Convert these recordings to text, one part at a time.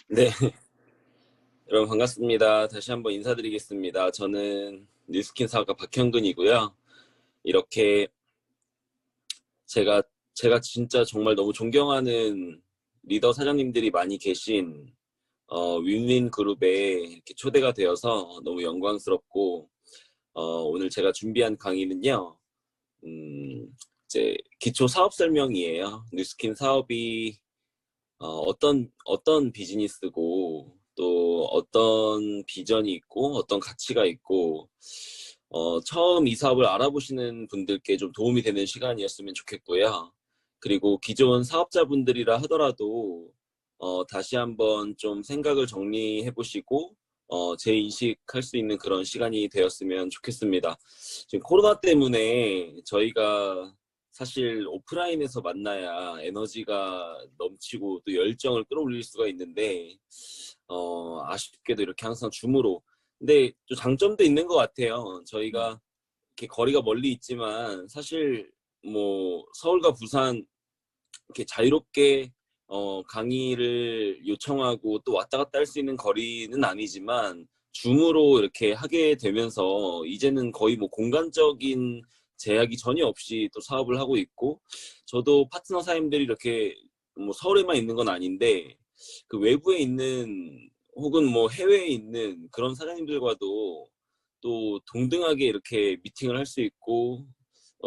네, 여러분 반갑습니다. 다시 한번 인사드리겠습니다. 저는 뉴스킨 사업가 박형근이고요. 이렇게 제가 제가 진짜 정말 너무 존경하는 리더 사장님들이 많이 계신 윈윈 그룹에 이렇게 초대가 되어서 너무 영광스럽고 오늘 제가 준비한 강의는요. 음, 이제 기초 사업 설명이에요. 뉴스킨 사업이 어떤 비즈니스고 또 어떤 비전이 있고 어떤 가치가 있고 처음 이 사업을 알아보시는 분들께 좀 도움이 되는 시간이었으면 좋겠고요. 그리고 기존 사업자분들이라 하더라도 다시 한번 좀 생각을 정리해 보시고 재인식할 수 있는 그런 시간이 되었으면 좋겠습니다. 지금 코로나 때문에 저희가 사실 오프라인에서 만나야 에너지가 넘치고 또 열정을 끌어올릴 수가 있는데 아쉽게도 이렇게 항상 줌으로. 근데 또 장점도 있는 것 같아요. 저희가 이렇게 거리가 멀리 있지만 사실 뭐 서울과 부산 이렇게 자유롭게 강의를 요청하고 또 왔다 갔다 할 수 있는 거리는 아니지만 줌으로 이렇게 하게 되면서 이제는 거의 뭐 공간적인 제약이 전혀 없이 또 사업을 하고 있고, 저도 파트너 사장님들이 이렇게 뭐 서울에만 있는 건 아닌데 그 외부에 있는 혹은 뭐 해외에 있는 그런 사장님들과도 또 동등하게 이렇게 미팅을 할 수 있고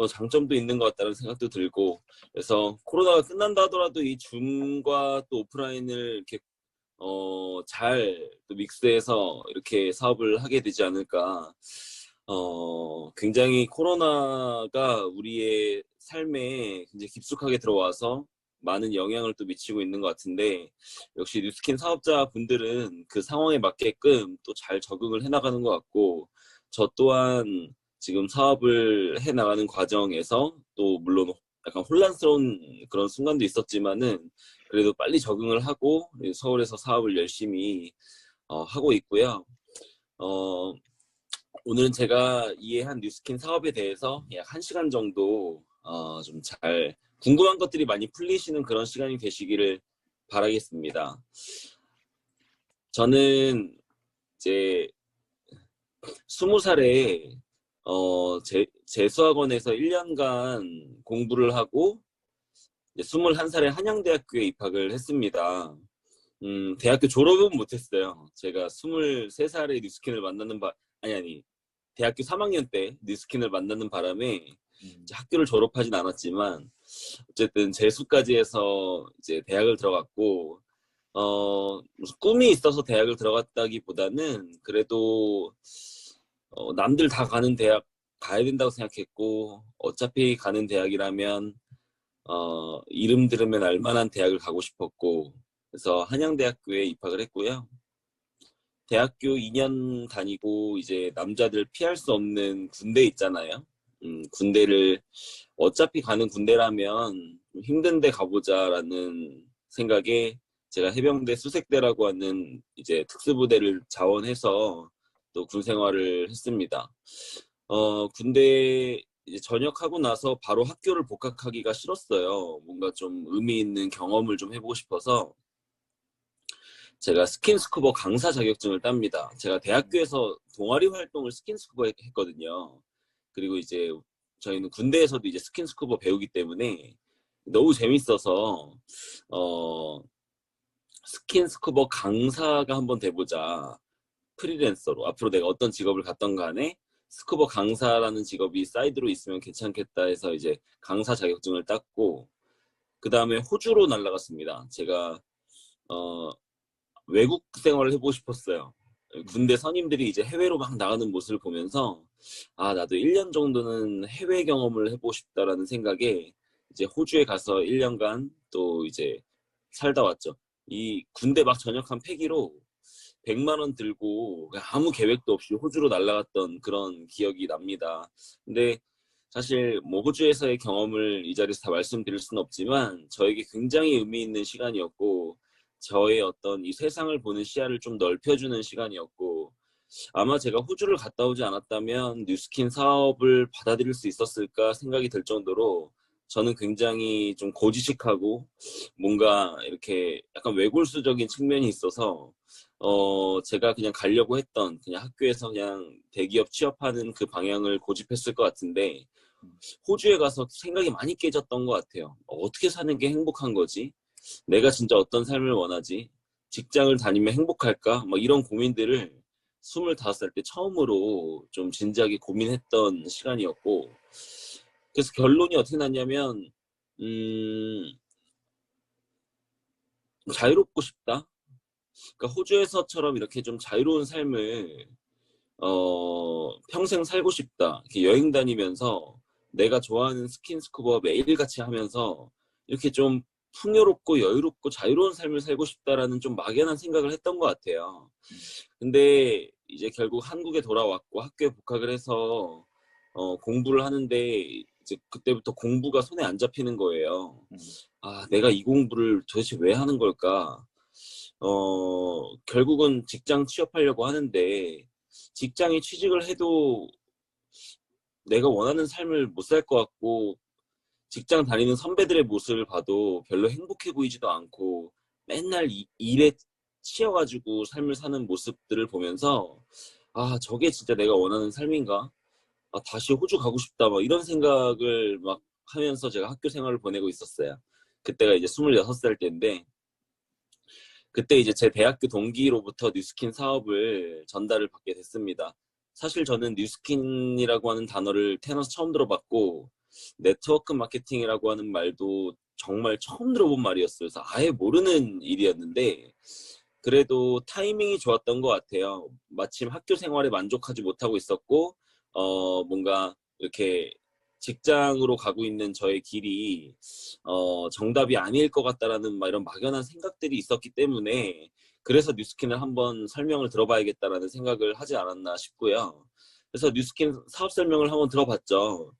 장점도 있는 것 같다는 생각도 들고, 그래서 코로나가 끝난다 하더라도 이 줌과 또 오프라인을 이렇게 잘 또 믹스해서 이렇게 사업을 하게 되지 않을까. 굉장히 코로나가 우리의 삶에 굉장히 깊숙하게 들어와서 많은 영향을 또 미치고 있는 것 같은데, 역시 뉴스킨 사업자분들은 그 상황에 맞게끔 또 잘 적응을 해나가는 것 같고, 저 또한 지금 사업을 해나가는 과정에서 또 물론 약간 혼란스러운 그런 순간도 있었지만은 그래도 빨리 적응을 하고 서울에서 사업을 열심히 하고 있고요. 어, 오늘은 제가 이해한 뉴스킨 사업에 대해서 약 1시간 정도 좀 잘 궁금한 것들이 많이 풀리시는 그런 시간이 되시기를 바라겠습니다. 저는 이제 20살에 재수학원에서 1년간 공부를 하고 이제 21살에 한양대학교에 입학을 했습니다. 대학교 졸업은 못했어요. 제가 23살에 뉴스킨을 만나는 아니, 대학교 3학년 때 뉴스킨을 만나는 바람에 이제 학교를 졸업하진 않았지만 어쨌든 재수까지 해서 이제 대학을 들어갔고, 무슨 꿈이 있어서 대학을 들어갔다기보다는 그래도 남들 다 가는 대학 가야 된다고 생각했고, 어차피 가는 대학이라면 이름 들으면 알만한 대학을 가고 싶었고, 그래서 한양대학교에 입학을 했고요. 대학교 2년 다니고 이제 남자들 피할 수 없는 군대 있잖아요. 군대를 어차피 가는 군대라면 좀 힘든데 가보자라는 생각에 제가 해병대 수색대라고 하는 이제 특수부대를 자원해서 또 군 생활을 했습니다. 군대 이제 전역하고 나서 바로 학교를 복학하기가 싫었어요. 뭔가 좀 의미 있는 경험을 좀 해보고 싶어서 제가 스킨스쿠버 강사 자격증을 땁니다. 제가 대학교에서 동아리 활동을 스킨스쿠버 했거든요. 그리고 이제 저희는 군대에서도 이제 스킨스쿠버 배우기 때문에 너무 재밌어서 어, 스킨스쿠버 강사가 한번 돼보자. 프리랜서로 앞으로 내가 어떤 직업을 갖던 간에 스쿠버 강사라는 직업이 사이드로 있으면 괜찮겠다 해서 이제 강사 자격증을 땄고, 그 다음에 호주로 날아갔습니다. 제가 어, 외국 생활을 해보고 싶었어요. 군대 선임들이 이제 해외로 막 나가는 모습을 보면서 아, 나도 1년 정도는 해외 경험을 해보고 싶다라는 생각에 이제 호주에 가서 1년간 또 이제 살다 왔죠. 이 군대 막 전역한 패기로 100만 원 들고 아무 계획도 없이 호주로 날아갔던 그런 기억이 납니다. 근데 사실 뭐 호주에서의 경험을 이 자리에서 다 말씀드릴 수는 없지만 저에게 굉장히 의미 있는 시간이었고, 저의 어떤 이 세상을 보는 시야를 좀 넓혀주는 시간이었고, 아마 제가 호주를 갔다 오지 않았다면 뉴스킨 사업을 받아들일 수 있었을까 생각이 들 정도로 저는 굉장히 좀 고지식하고 뭔가 이렇게 약간 외골수적인 측면이 있어서 제가 그냥 가려고 했던 그냥 학교에서 그냥 대기업 취업하는 그 방향을 고집했을 것 같은데 호주에 가서 생각이 많이 깨졌던 것 같아요. 어떻게 사는 게 행복한 거지? 내가 진짜 어떤 삶을 원하지? 직장을 다니면 행복할까? 뭐 이런 고민들을 25살 때 처음으로 좀 진지하게 고민했던 시간이었고, 그래서 결론이 어떻게 났냐면, 음, 자유롭고 싶다? 그러니까 호주에서처럼 이렇게 좀 자유로운 삶을, 평생 살고 싶다. 이렇게 여행 다니면서 내가 좋아하는 스킨스쿠버 매일같이 하면서 이렇게 좀 풍요롭고 여유롭고 자유로운 삶을 살고 싶다라는 좀 막연한 생각을 했던 것 같아요. 근데 이제 결국 한국에 돌아왔고 학교에 복학을 해서 공부를 하는데 이제 그때부터 공부가 손에 안 잡히는 거예요. 아, 내가 이 공부를 도대체 왜 하는 걸까? 결국은 직장 취업하려고 하는데 직장에 취직을 해도 내가 원하는 삶을 못 살 것 같고 직장 다니는 선배들의 모습을 봐도 별로 행복해 보이지도 않고 맨날 일에 치여가지고 삶을 사는 모습들을 보면서 아, 저게 진짜 내가 원하는 삶인가? 아, 다시 호주 가고 싶다. 막 이런 생각을 막 하면서 제가 학교 생활을 보내고 있었어요. 그때가 이제 26살 때인데 그때 이제 제 대학교 동기로부터 뉴스킨 사업을 전달을 받게 됐습니다. 사실 저는 뉴스킨이라고 하는 단어를 태어나서 처음 들어봤고 네트워크 마케팅이라고 하는 말도 정말 처음 들어본 말이었어요. 그래서 아예 모르는 일이었는데 그래도 타이밍이 좋았던 것 같아요. 마침 학교 생활에 만족하지 못하고 있었고 뭔가 이렇게 직장으로 가고 있는 저의 길이 정답이 아닐 것 같다라는 막 이런 막연한 생각들이 있었기 때문에 그래서 뉴스킨을 한번 설명을 들어봐야겠다라는 생각을 하지 않았나 싶고요. 그래서 뉴스킨 사업 설명을 한번 들어봤죠.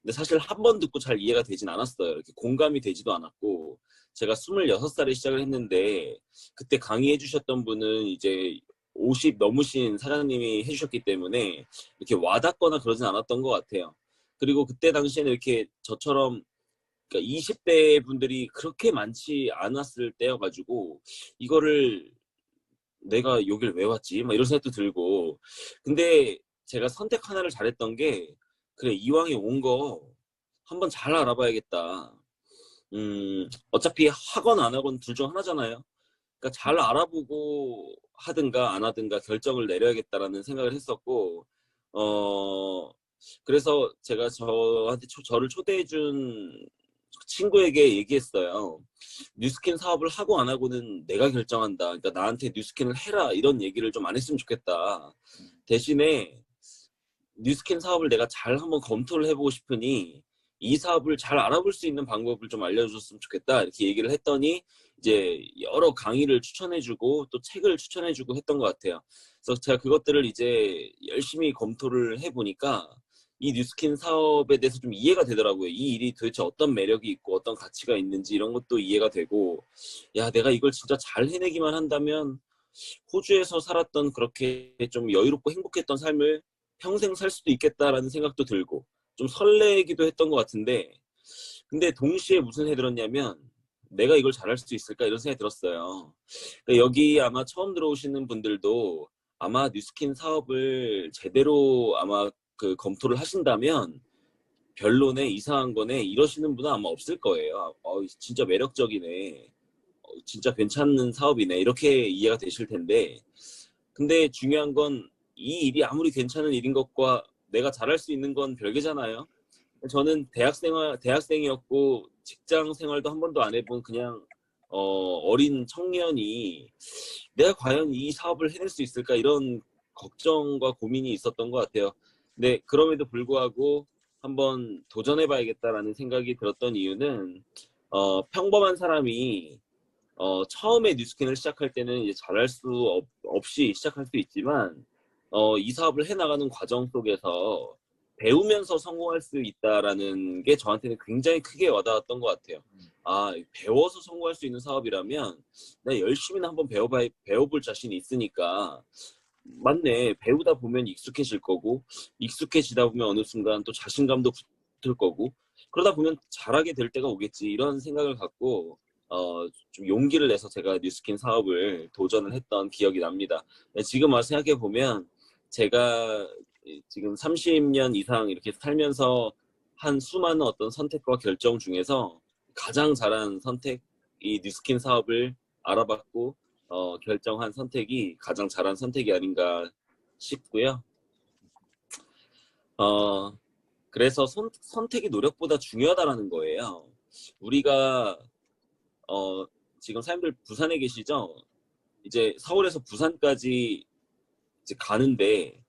근데 사실 한 번 듣고 잘 이해가 되진 않았어요. 이렇게 공감이 되지도 않았고 제가 26살에 시작을 했는데 그때 강의해 주셨던 분은 이제 50 넘으신 사장님이 해주셨기 때문에 이렇게 와닿거나 그러진 않았던 것 같아요. 그리고 그때 당시에는 이렇게 저처럼 그러니까 20대 분들이 그렇게 많지 않았을 때여가지고 이거를 내가 여길 왜 왔지? 막 이런 생각도 들고 근데 제가 선택 하나를 잘했던 게 그래 이왕에 온 거 한번 잘 알아봐야겠다. 어차피 하건 안 하건 둘 중 하나잖아요. 그러니까 잘 알아보고 하든가 안 하든가 결정을 내려야겠다라는 생각을 했었고 어 그래서 제가 저한테 저를 초대해준 친구에게 얘기했어요. 뉴스킨 사업을 하고 안 하고는 내가 결정한다. 그러니까 나한테 뉴스킨을 해라 이런 얘기를 좀 안 했으면 좋겠다. 대신에 뉴스킨 사업을 내가 잘 한번 검토를 해보고 싶으니 이 사업을 잘 알아볼 수 있는 방법을 좀 알려줬으면 좋겠다 이렇게 얘기를 했더니 이제 여러 강의를 추천해주고 또 책을 추천해주고 했던 것 같아요. 그래서 제가 그것들을 이제 열심히 검토를 해보니까 이 뉴스킨 사업에 대해서 좀 이해가 되더라고요. 이 일이 도대체 어떤 매력이 있고 어떤 가치가 있는지 이런 것도 이해가 되고 야 내가 이걸 진짜 잘 해내기만 한다면 호주에서 살았던 그렇게 좀 여유롭고 행복했던 삶을 평생 살 수도 있겠다라는 생각도 들고 좀 설레기도 했던 것 같은데 근데 동시에 무슨 생각이 들었냐면 내가 이걸 잘할 수 있을까 이런 생각이 들었어요. 그러니까 여기 아마 처음 들어오시는 분들도 아마 뉴스킨 사업을 제대로 아마 그 검토를 하신다면 별로네 이상한 거네 이러시는 분은 아마 없을 거예요. 진짜 매력적이네. 진짜 괜찮은 사업이네. 이렇게 이해가 되실 텐데 근데 중요한 건 이 일이 아무리 괜찮은 일인 것과 내가 잘할 수 있는 건 별개잖아요. 저는 대학생이었고 직장 생활도 한 번도 안 해본 그냥 어린 청년이 내가 과연 이 사업을 해낼 수 있을까 이런 걱정과 고민이 있었던 것 같아요. 근데 그럼에도 불구하고 한번 도전해봐야겠다라는 생각이 들었던 이유는 평범한 사람이 처음에 뉴스킨을 시작할 때는 이제 잘할 수 없이 시작할 수 있지만 이 사업을 해나가는 과정 속에서 배우면서 성공할 수 있다라는 게 저한테는 굉장히 크게 와닿았던 것 같아요. 아, 배워서 성공할 수 있는 사업이라면 내가 열심히나 한번 배워볼 자신이 있으니까 맞네. 배우다 보면 익숙해질 거고 익숙해지다 보면 어느 순간 또 자신감도 붙을 거고 그러다 보면 잘하게 될 때가 오겠지 이런 생각을 갖고 좀 용기를 내서 제가 뉴스킨 사업을 도전을 했던 기억이 납니다. 지금 와서 생각해 보면 제가 지금 30년 이상 이렇게 살면서 한 수많은 어떤 선택과 결정 중에서 가장 잘한 선택이 뉴스킨 사업을 알아봤고 결정한 선택이 가장 잘한 선택이 아닌가 싶고요. 그래서 선택이 노력보다 중요하다라는 거예요. 우리가 지금 사람들 부산에 계시죠? 이제 서울에서 부산까지 이제 가는데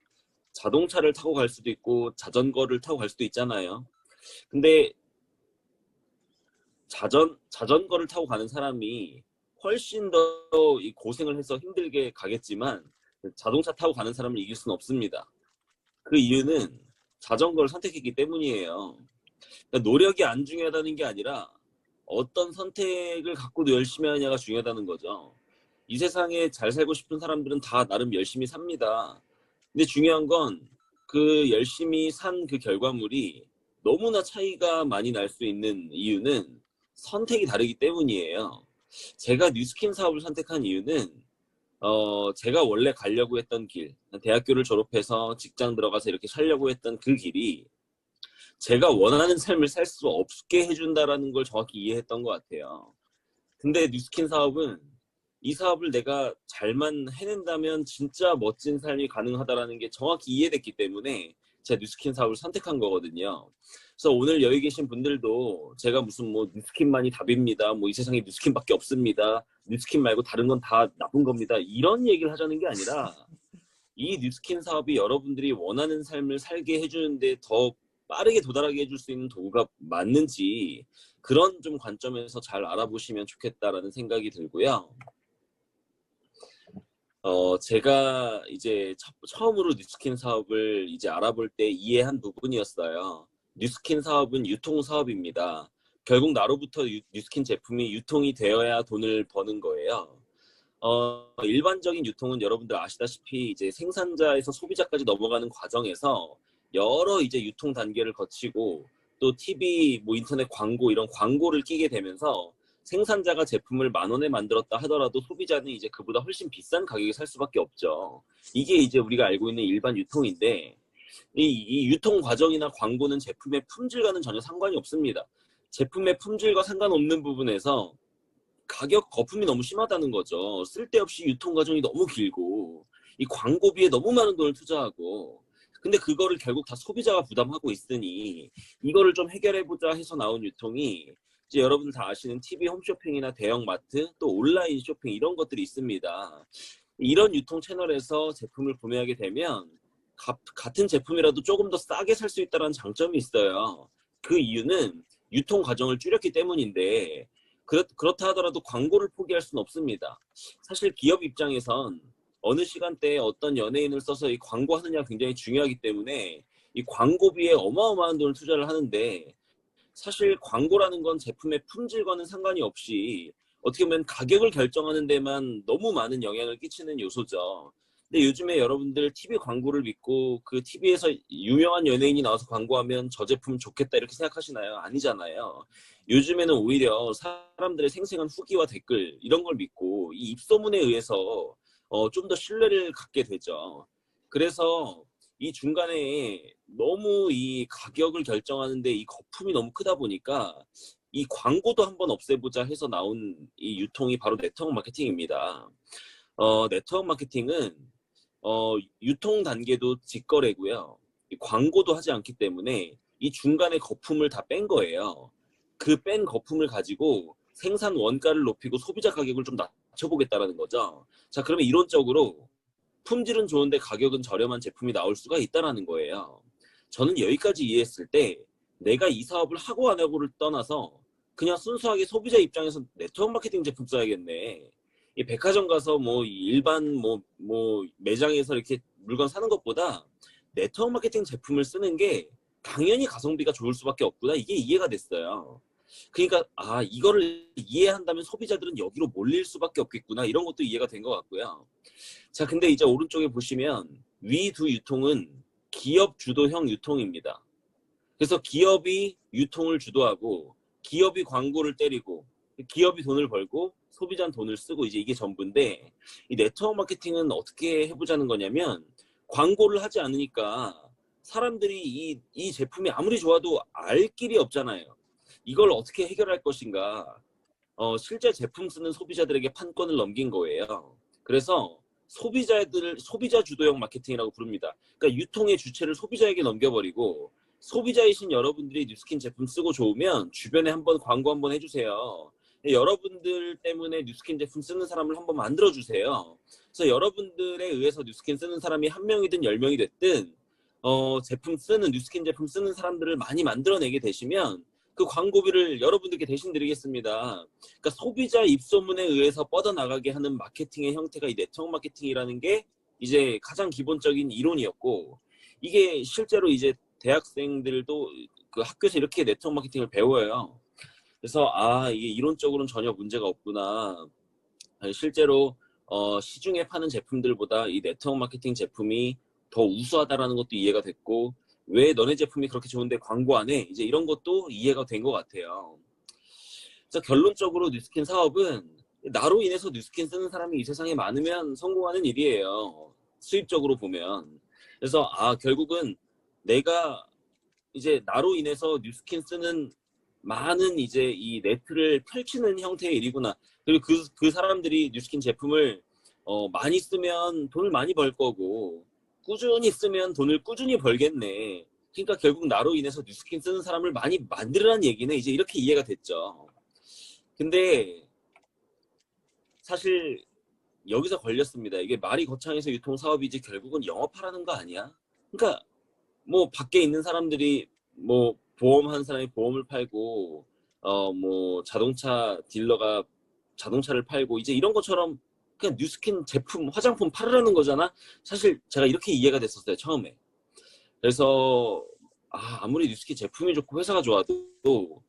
자동차를 타고 갈 수도 있고 자전거를 타고 갈 수도 있잖아요. 근데 자전거를 타고 가는 사람이 훨씬 더 이 고생을 해서 힘들게 가겠지만 자동차 타고 가는 사람을 이길 수는 없습니다. 그 이유는 자전거를 선택했기 때문이에요. 그러니까 노력이 안 중요하다는 게 아니라 어떤 선택을 갖고 열심히 하냐가 중요하다는 거죠. 이 세상에 잘 살고 싶은 사람들은 다 나름 열심히 삽니다. 근데 중요한 건 그 열심히 산 그 결과물이 너무나 차이가 많이 날 수 있는 이유는 선택이 다르기 때문이에요. 제가 뉴스킨 사업을 선택한 이유는 제가 원래 가려고 했던 길, 대학교를 졸업해서 직장 들어가서 이렇게 살려고 했던 그 길이 제가 원하는 삶을 살 수 없게 해준다라는 걸 정확히 이해했던 것 같아요. 근데 뉴스킨 사업은 이 사업을 내가 잘만 해낸다면 진짜 멋진 삶이 가능하다라는 게 정확히 이해됐기 때문에 제가 뉴스킨 사업을 선택한 거거든요. 그래서 오늘 여기 계신 분들도 제가 무슨 뭐 뉴스킨만이 답입니다. 뭐 이 세상에 뉴스킨밖에 없습니다. 뉴스킨 말고 다른 건 다 나쁜 겁니다. 이런 얘기를 하자는 게 아니라 이 뉴스킨 사업이 여러분들이 원하는 삶을 살게 해주는데 더 빠르게 도달하게 해줄 수 있는 도구가 맞는지 그런 좀 관점에서 잘 알아보시면 좋겠다라는 생각이 들고요. 제가 이제 처음으로 뉴스킨 사업을 이제 알아볼 때 이해한 부분이었어요. 뉴스킨 사업은 유통 사업입니다. 결국 나로부터 뉴스킨 제품이 유통이 되어야 돈을 버는 거예요. 일반적인 유통은 여러분들 아시다시피 이제 생산자에서 소비자까지 넘어가는 과정에서 여러 이제 유통 단계를 거치고 또 TV, 뭐 인터넷 광고 이런 광고를 끼게 되면서 생산자가 제품을 10,000원에 만들었다 하더라도 소비자는 이제 그보다 훨씬 비싼 가격에 살 수밖에 없죠. 이게 이제 우리가 알고 있는 일반 유통인데 이 유통 과정이나 광고는 제품의 품질과는 전혀 상관이 없습니다. 제품의 품질과 상관없는 부분에서 가격 거품이 너무 심하다는 거죠. 쓸데없이 유통 과정이 너무 길고 이 광고비에 너무 많은 돈을 투자하고 근데 그거를 결국 다 소비자가 부담하고 있으니 이거를 좀 해결해보자 해서 나온 유통이 이제 여러분들 다 아시는 TV 홈쇼핑이나 대형마트 또 온라인 쇼핑 이런 것들이 있습니다. 이런 유통 채널에서 제품을 구매하게 되면 같은 제품이라도 조금 더 싸게 살 수 있다는 장점이 있어요. 그 이유는 유통 과정을 줄였기 때문인데 그렇다 하더라도 광고를 포기할 수는 없습니다. 사실 기업 입장에선 어느 시간대에 어떤 연예인을 써서 이 광고하느냐가 굉장히 중요하기 때문에 이 광고비에 어마어마한 돈을 투자를 하는데 사실 광고라는 건 제품의 품질과는 상관이 없이 어떻게 보면 가격을 결정하는 데만 너무 많은 영향을 끼치는 요소죠. 근데 요즘에 여러분들 TV 광고를 믿고 그 TV에서 유명한 연예인이 나와서 광고하면 저 제품 좋겠다 이렇게 생각하시나요? 아니잖아요. 요즘에는 오히려 사람들의 생생한 후기와 댓글 이런 걸 믿고 이 입소문에 의해서 좀 더 신뢰를 갖게 되죠. 그래서 이 중간에 너무 이 가격을 결정하는데 이 거품이 너무 크다 보니까 이 광고도 한번 없애보자 해서 나온 이 유통이 바로 네트워크 마케팅입니다. 네트워크 마케팅은 유통 단계도 직거래고요. 이 광고도 하지 않기 때문에 이 중간에 거품을 다 뺀 거예요. 그 뺀 거품을 가지고 생산 원가를 높이고 소비자 가격을 좀 낮춰보겠다라는 거죠. 자, 그러면 이론적으로 품질은 좋은데 가격은 저렴한 제품이 나올 수가 있다라는 거예요. 저는 여기까지 이해했을 때 내가 이 사업을 하고 안 하고를 떠나서 그냥 순수하게 소비자 입장에서 네트워크 마케팅 제품 써야겠네. 이 백화점 가서 뭐 일반 뭐 매장에서 이렇게 물건 사는 것보다 네트워크 마케팅 제품을 쓰는 게 당연히 가성비가 좋을 수밖에 없구나. 이게 이해가 됐어요. 그러니까 이거를 이해한다면 소비자들은 여기로 몰릴 수밖에 없겠구나. 이런 것도 이해가 된 것 같고요. 자, 근데 이제 오른쪽에 보시면 위 두 유통은 기업 주도형 유통입니다. 그래서 기업이 유통을 주도하고 기업이 광고를 때리고 기업이 돈을 벌고 소비자는 돈을 쓰고 이제 이게 전부인데 이 네트워크 마케팅은 어떻게 해보자는 거냐면 광고를 하지 않으니까 사람들이 이 제품이 아무리 좋아도 알 길이 없잖아요. 이걸 어떻게 해결할 것인가. 실제 제품 쓰는 소비자들에게 판권을 넘긴 거예요. 그래서 소비자 주도형 마케팅이라고 부릅니다. 그러니까 유통의 주체를 소비자에게 넘겨버리고 소비자이신 여러분들이 뉴스킨 제품 쓰고 좋으면 주변에 한번 광고 한번 해주세요. 여러분들 때문에 뉴스킨 제품 쓰는 사람을 한번 만들어주세요. 그래서 여러분들에 의해서 뉴스킨 쓰는 사람이 한 명이든 10명이 됐든 뉴스킨 제품 쓰는 사람들을 많이 만들어내게 되시면 그 광고비를 여러분들께 대신 드리겠습니다. 그러니까 소비자 입소문에 의해서 뻗어나가게 하는 마케팅의 형태가 이 네트워크 마케팅이라는 게 이제 가장 기본적인 이론이었고 이게 실제로 이제 대학생들도 그 학교에서 이렇게 네트워크 마케팅을 배워요. 그래서 이게 이론적으로는 전혀 문제가 없구나. 실제로 시중에 파는 제품들보다 이 네트워크 마케팅 제품이 더 우수하다라는 것도 이해가 됐고 왜 너네 제품이 그렇게 좋은데 광고 안 해? 이제 이런 것도 이해가 된 것 같아요. 그래서 결론적으로 뉴스킨 사업은 나로 인해서 뉴스킨 쓰는 사람이 이 세상에 많으면 성공하는 일이에요. 수입적으로 보면. 그래서 결국은 내가 이제 나로 인해서 뉴스킨 쓰는 많은 이제 이 네트를 펼치는 형태의 일이구나. 그리고 그 사람들이 뉴스킨 제품을 많이 쓰면 돈을 많이 벌 거고 꾸준히 쓰면 돈을 꾸준히 벌겠네. 그러니까 결국 나로 인해서 뉴스킨 쓰는 사람을 많이 만들으라는 얘기는 이제 이렇게 이해가 됐죠. 근데 사실 여기서 걸렸습니다. 이게 말이 거창해서 유통 사업이지 결국은 영업하라는 거 아니야? 그러니까 뭐 밖에 있는 사람들이 뭐 보험한 사람이 보험을 팔고 뭐 자동차 딜러가 자동차를 팔고 이제 이런 것처럼 그냥 뉴스킨 제품 화장품 팔으라는 거잖아. 사실 제가 이렇게 이해가 됐었어요 처음에. 그래서 아무리 뉴스킨 제품이 좋고 회사가 좋아도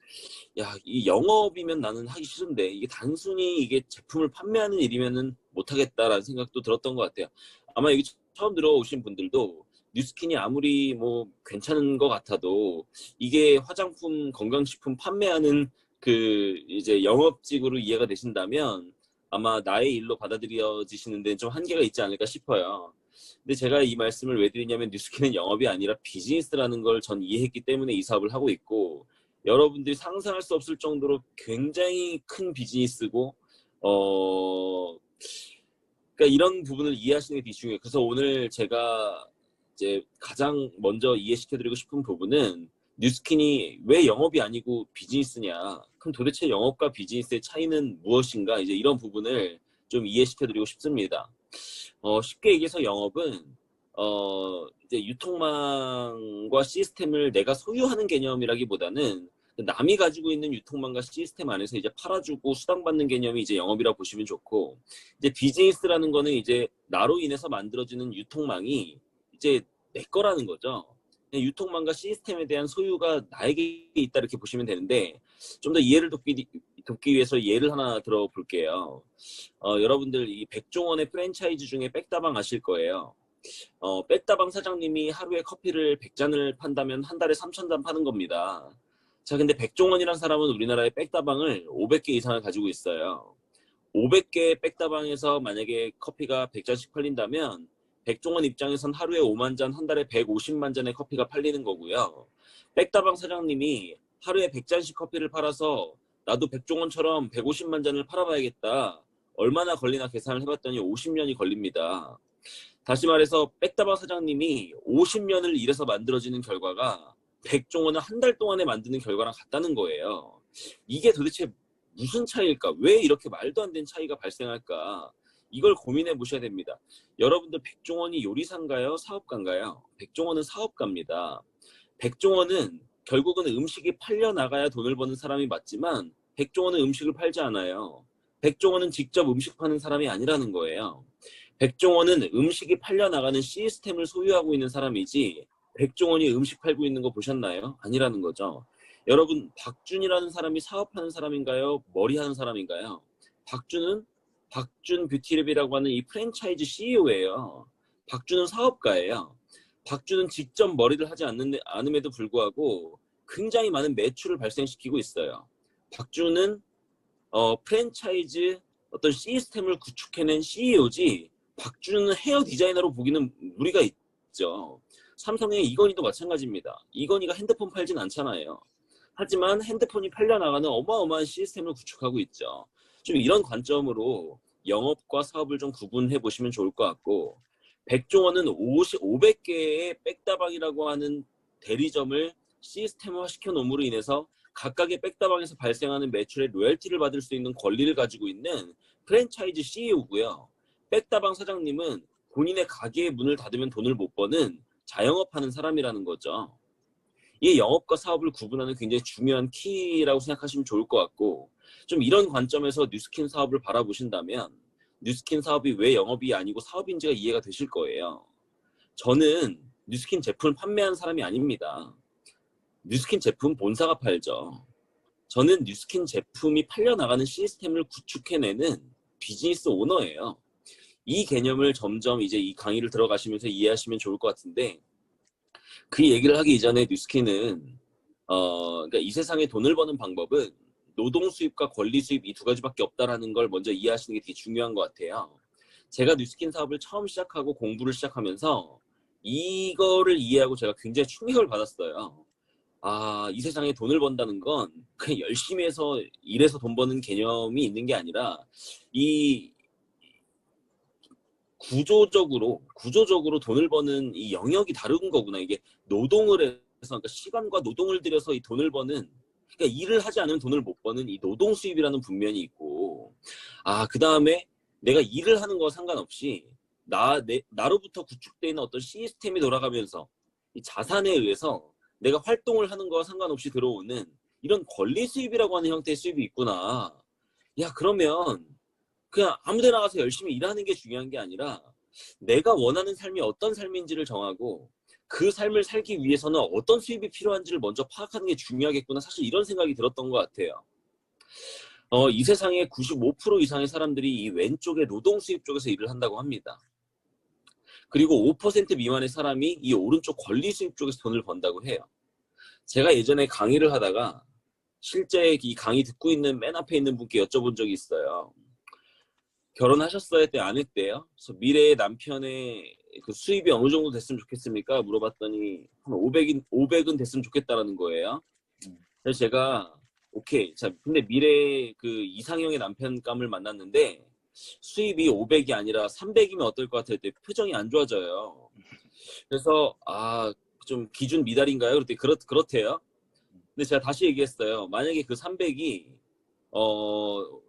이 영업이면 나는 하기 싫은데 이게 단순히 이게 제품을 판매하는 일이면은 못하겠다라는 생각도 들었던 것 같아요. 아마 여기 처음 들어오신 분들도 뉴스킨이 아무리 뭐 괜찮은 것 같아도 이게 화장품 건강식품 판매하는 그 이제 영업직으로 이해가 되신다면 아마 나의 일로 받아들여지시는 데는 좀 한계가 있지 않을까 싶어요. 근데 제가 이 말씀을 왜 드리냐면 뉴스킨은 영업이 아니라 비즈니스라는 걸 전 이해했기 때문에 이 사업을 하고 있고 여러분들이 상상할 수 없을 정도로 굉장히 큰 비즈니스고 그러니까 이런 부분을 이해하시는 게 되게 중요해요. 그래서 오늘 제가 이제 가장 먼저 이해시켜드리고 싶은 부분은 뉴스킨이 왜 영업이 아니고 비즈니스냐? 그럼 도대체 영업과 비즈니스의 차이는 무엇인가? 이제 이런 부분을 좀 이해시켜드리고 싶습니다. 쉽게 얘기해서 영업은 이제 유통망과 시스템을 내가 소유하는 개념이라기보다는 남이 가지고 있는 유통망과 시스템 안에서 이제 팔아주고 수당받는 개념이 이제 영업이라고 보시면 좋고 이제 비즈니스라는 거는 이제 나로 인해서 만들어지는 유통망이 이제 내 거라는 거죠. 유통망과 시스템에 대한 소유가 나에게 있다 이렇게 보시면 되는데 좀 더 이해를 돕기 위해서 예를 하나 들어볼게요. 여러분들 이 백종원의 프랜차이즈 중에 백다방 아실 거예요. 백다방 사장님이 하루에 커피를 100잔을 판다면 한 달에 3,000잔 파는 겁니다. 자, 근데 백종원이라는 사람은 우리나라에 백다방을 500개 이상을 가지고 있어요. 500개 백다방에서 만약에 커피가 100잔씩 팔린다면 백종원 입장에선 하루에 5만 잔, 한 달에 150만 잔의 커피가 팔리는 거고요. 백다방 사장님이 하루에 100잔씩 커피를 팔아서 나도 백종원처럼 150만 잔을 팔아봐야겠다. 얼마나 걸리나 계산을 해봤더니 50년이 걸립니다. 다시 말해서 백다방 사장님이 50년을 일해서 만들어지는 결과가 백종원을 한 달 동안에 만드는 결과랑 같다는 거예요. 이게 도대체 무슨 차이일까? 왜 이렇게 말도 안 되는 차이가 발생할까? 이걸 고민해 보셔야 됩니다. 여러분들 백종원이 요리사인가요? 사업가인가요? 백종원은 사업가입니다. 백종원은 결국은 음식이 팔려 나가야 돈을 버는 사람이 맞지만 백종원은 음식을 팔지 않아요. 백종원은 직접 음식 파는 사람이 아니라는 거예요. 백종원은 음식이 팔려 나가는 시스템을 소유하고 있는 사람이지 백종원이 음식 팔고 있는 거 보셨나요? 아니라는 거죠. 여러분 박준이라는 사람이 사업하는 사람인가요? 머리하는 사람인가요? 박준은 박준 뷰티랩이라고 하는 이 프랜차이즈 CEO예요. 박준은 사업가예요. 박주는 직접 머리를 하지 않음에도 불구하고 굉장히 많은 매출을 발생시키고 있어요. 박주는 프랜차이즈 어떤 시스템을 구축해낸 CEO지 박주는 헤어 디자이너로 보기는 무리가 있죠. 삼성의 이건희도 마찬가지입니다. 이건희가 핸드폰 팔진 않잖아요. 하지만 핸드폰이 팔려나가는 어마어마한 시스템을 구축하고 있죠. 좀 이런 관점으로 영업과 사업을 좀 구분해 보시면 좋을 것 같고, 백종원은 500개의 백다방이라고 하는 대리점을 시스템화 시켜 놓음으로 인해서 각각의 백다방에서 발생하는 매출의 로열티를 받을 수 있는 권리를 가지고 있는 프랜차이즈 CEO고요. 백다방 사장님은 본인의 가게의 문을 닫으면 돈을 못 버는 자영업하는 사람이라는 거죠. 이 영업과 사업을 구분하는 굉장히 중요한 키라고 생각하시면 좋을 것 같고, 좀 이런 관점에서 뉴스킨 사업을 바라보신다면 뉴스킨 사업이 왜 영업이 아니고 사업인지가 이해가 되실 거예요. 저는 뉴스킨 제품을 판매한 사람이 아닙니다. 뉴스킨 제품 본사가 팔죠. 저는 뉴스킨 제품이 팔려나가는 시스템을 구축해내는 비즈니스 오너예요. 이 개념을 점점 이제 이 강의를 들어가시면서 이해하시면 좋을 것 같은데, 그 얘기를 하기 이전에 뉴스킨은 그러니까 이 세상에 돈을 버는 방법은 노동 수입과 권리 수입 이 두 가지밖에 없다라는 걸 먼저 이해하시는 게 되게 중요한 것 같아요. 제가 뉴스킨 사업을 처음 시작하고 공부를 시작하면서 이거를 이해하고 제가 굉장히 충격을 받았어요. 아, 이 세상에 돈을 번다는 건 그냥 열심히 해서 일해서 돈 버는 개념이 있는 게 아니라 이 구조적으로 돈을 버는 이 영역이 다른 거구나. 이게 노동을 해서, 그러니까 시간과 노동을 들여서 이 돈을 버는, 그러니까 일을 하지 않으면 돈을 못 버는 이 노동 수입이라는 분면이 있고, 아, 그 다음에 내가 일을 하는 거와 상관없이 나로부터 구축되어 있는 어떤 시스템이 돌아가면서 이 자산에 의해서 내가 활동을 하는 거와 상관없이 들어오는 이런 권리 수입이라고 하는 형태의 수입이 있구나. 야, 그러면 그냥 아무 데나 가서 열심히 일하는 게 중요한 게 아니라 내가 원하는 삶이 어떤 삶인지를 정하고 그 삶을 살기 위해서는 어떤 수입이 필요한지를 먼저 파악하는 게 중요하겠구나. 사실 이런 생각이 들었던 것 같아요. 이 세상의 95% 이상의 사람들이 이 왼쪽의 노동 수입 쪽에서 일을 한다고 합니다. 그리고 5% 미만의 사람이 이 오른쪽 권리 수입 쪽에서 돈을 번다고 해요. 제가 예전에 강의를 하다가 실제 이 강의 듣고 있는 맨 앞에 있는 분께 여쭤본 적이 있어요. 결혼하셨어요? 했더니 안 했대요. 그래서 미래의 남편의 그 수입이 어느 정도 됐으면 좋겠습니까? 물어봤더니 한 500은 됐으면 좋겠다라는 거예요. 그래서 제가 오케이. 자, 근데 미래의 그 이상형의 남편감을 만났는데 수입이 500이 아니라 300이면 어떨 것 같아요? 표정이 안 좋아져요. 그래서 좀 기준 미달인가요? 그랬더니 그렇대요. 근데 제가 다시 얘기했어요. 만약에 그 300이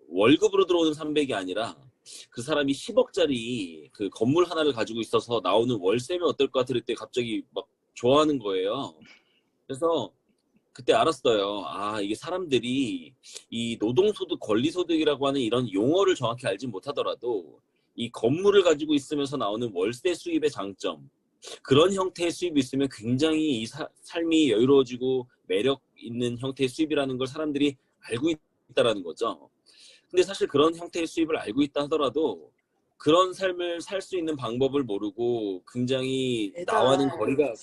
월급으로 들어오는 300이 아니라 그 사람이 10억짜리 그 건물 하나를 가지고 있어서 나오는 월세면 어떨 것 같을 때 갑자기 막 좋아하는 거예요. 그래서 그때 알았어요. 아, 이게 사람들이 이 노동소득, 권리소득이라고 하는 이런 용어를 정확히 알지 못하더라도 이 건물을 가지고 있으면서 나오는 월세 수입의 장점, 그런 형태의 수입이 있으면 굉장히 이 삶이 여유로워지고 매력 있는 형태의 수입이라는 걸 사람들이 알고 있다라는 거죠. 근데 사실 그런 형태의 수입을 알고 있다 하더라도 그런 삶을 살 수 있는 방법을 모르고 굉장히 나와는 매달 거리가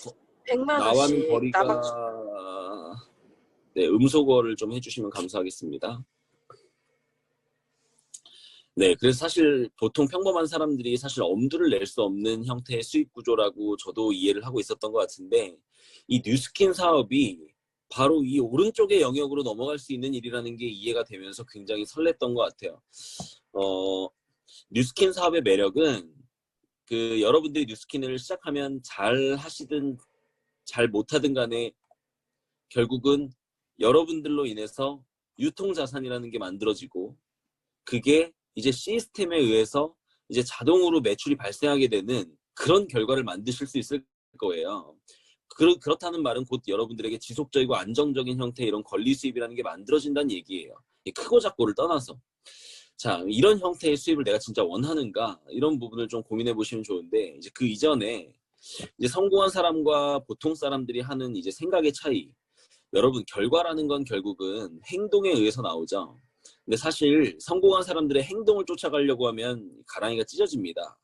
100만 나와는 원씩 거리가 네, 음소거를 좀 해주시면 감사하겠습니다. 네, 그래서 사실 보통 평범한 사람들이 사실 엄두를 낼 수 없는 형태의 수입 구조라고 저도 이해를 하고 있었던 것 같은데, 이 뉴스킨 사업이 바로 이 오른쪽의 영역으로 넘어갈 수 있는 일이라는 게 이해가 되면서 굉장히 설렜던 것 같아요. 뉴스킨 사업의 매력은 그 여러분들이 뉴스킨을 시작하면 잘 하시든 잘 못하든 간에 결국은 여러분들로 인해서 유통자산이라는 게 만들어지고, 그게 이제 시스템에 의해서 이제 자동으로 매출이 발생하게 되는 그런 결과를 만드실 수 있을 거예요. 그렇다는 말은 곧 여러분들에게 지속적이고 안정적인 형태의 이런 권리 수입이라는 게 만들어진다는 얘기예요. 크고 작고를 떠나서. 자, 이런 형태의 수입을 내가 진짜 원하는가? 이런 부분을 좀 고민해 보시면 좋은데, 이제 그 이전에 이제 성공한 사람과 보통 사람들이 하는 이제 생각의 차이. 여러분, 결과라는 건 결국은 행동에 의해서 나오죠. 근데 사실 성공한 사람들의 행동을 쫓아가려고 하면 가랑이가 찢어집니다.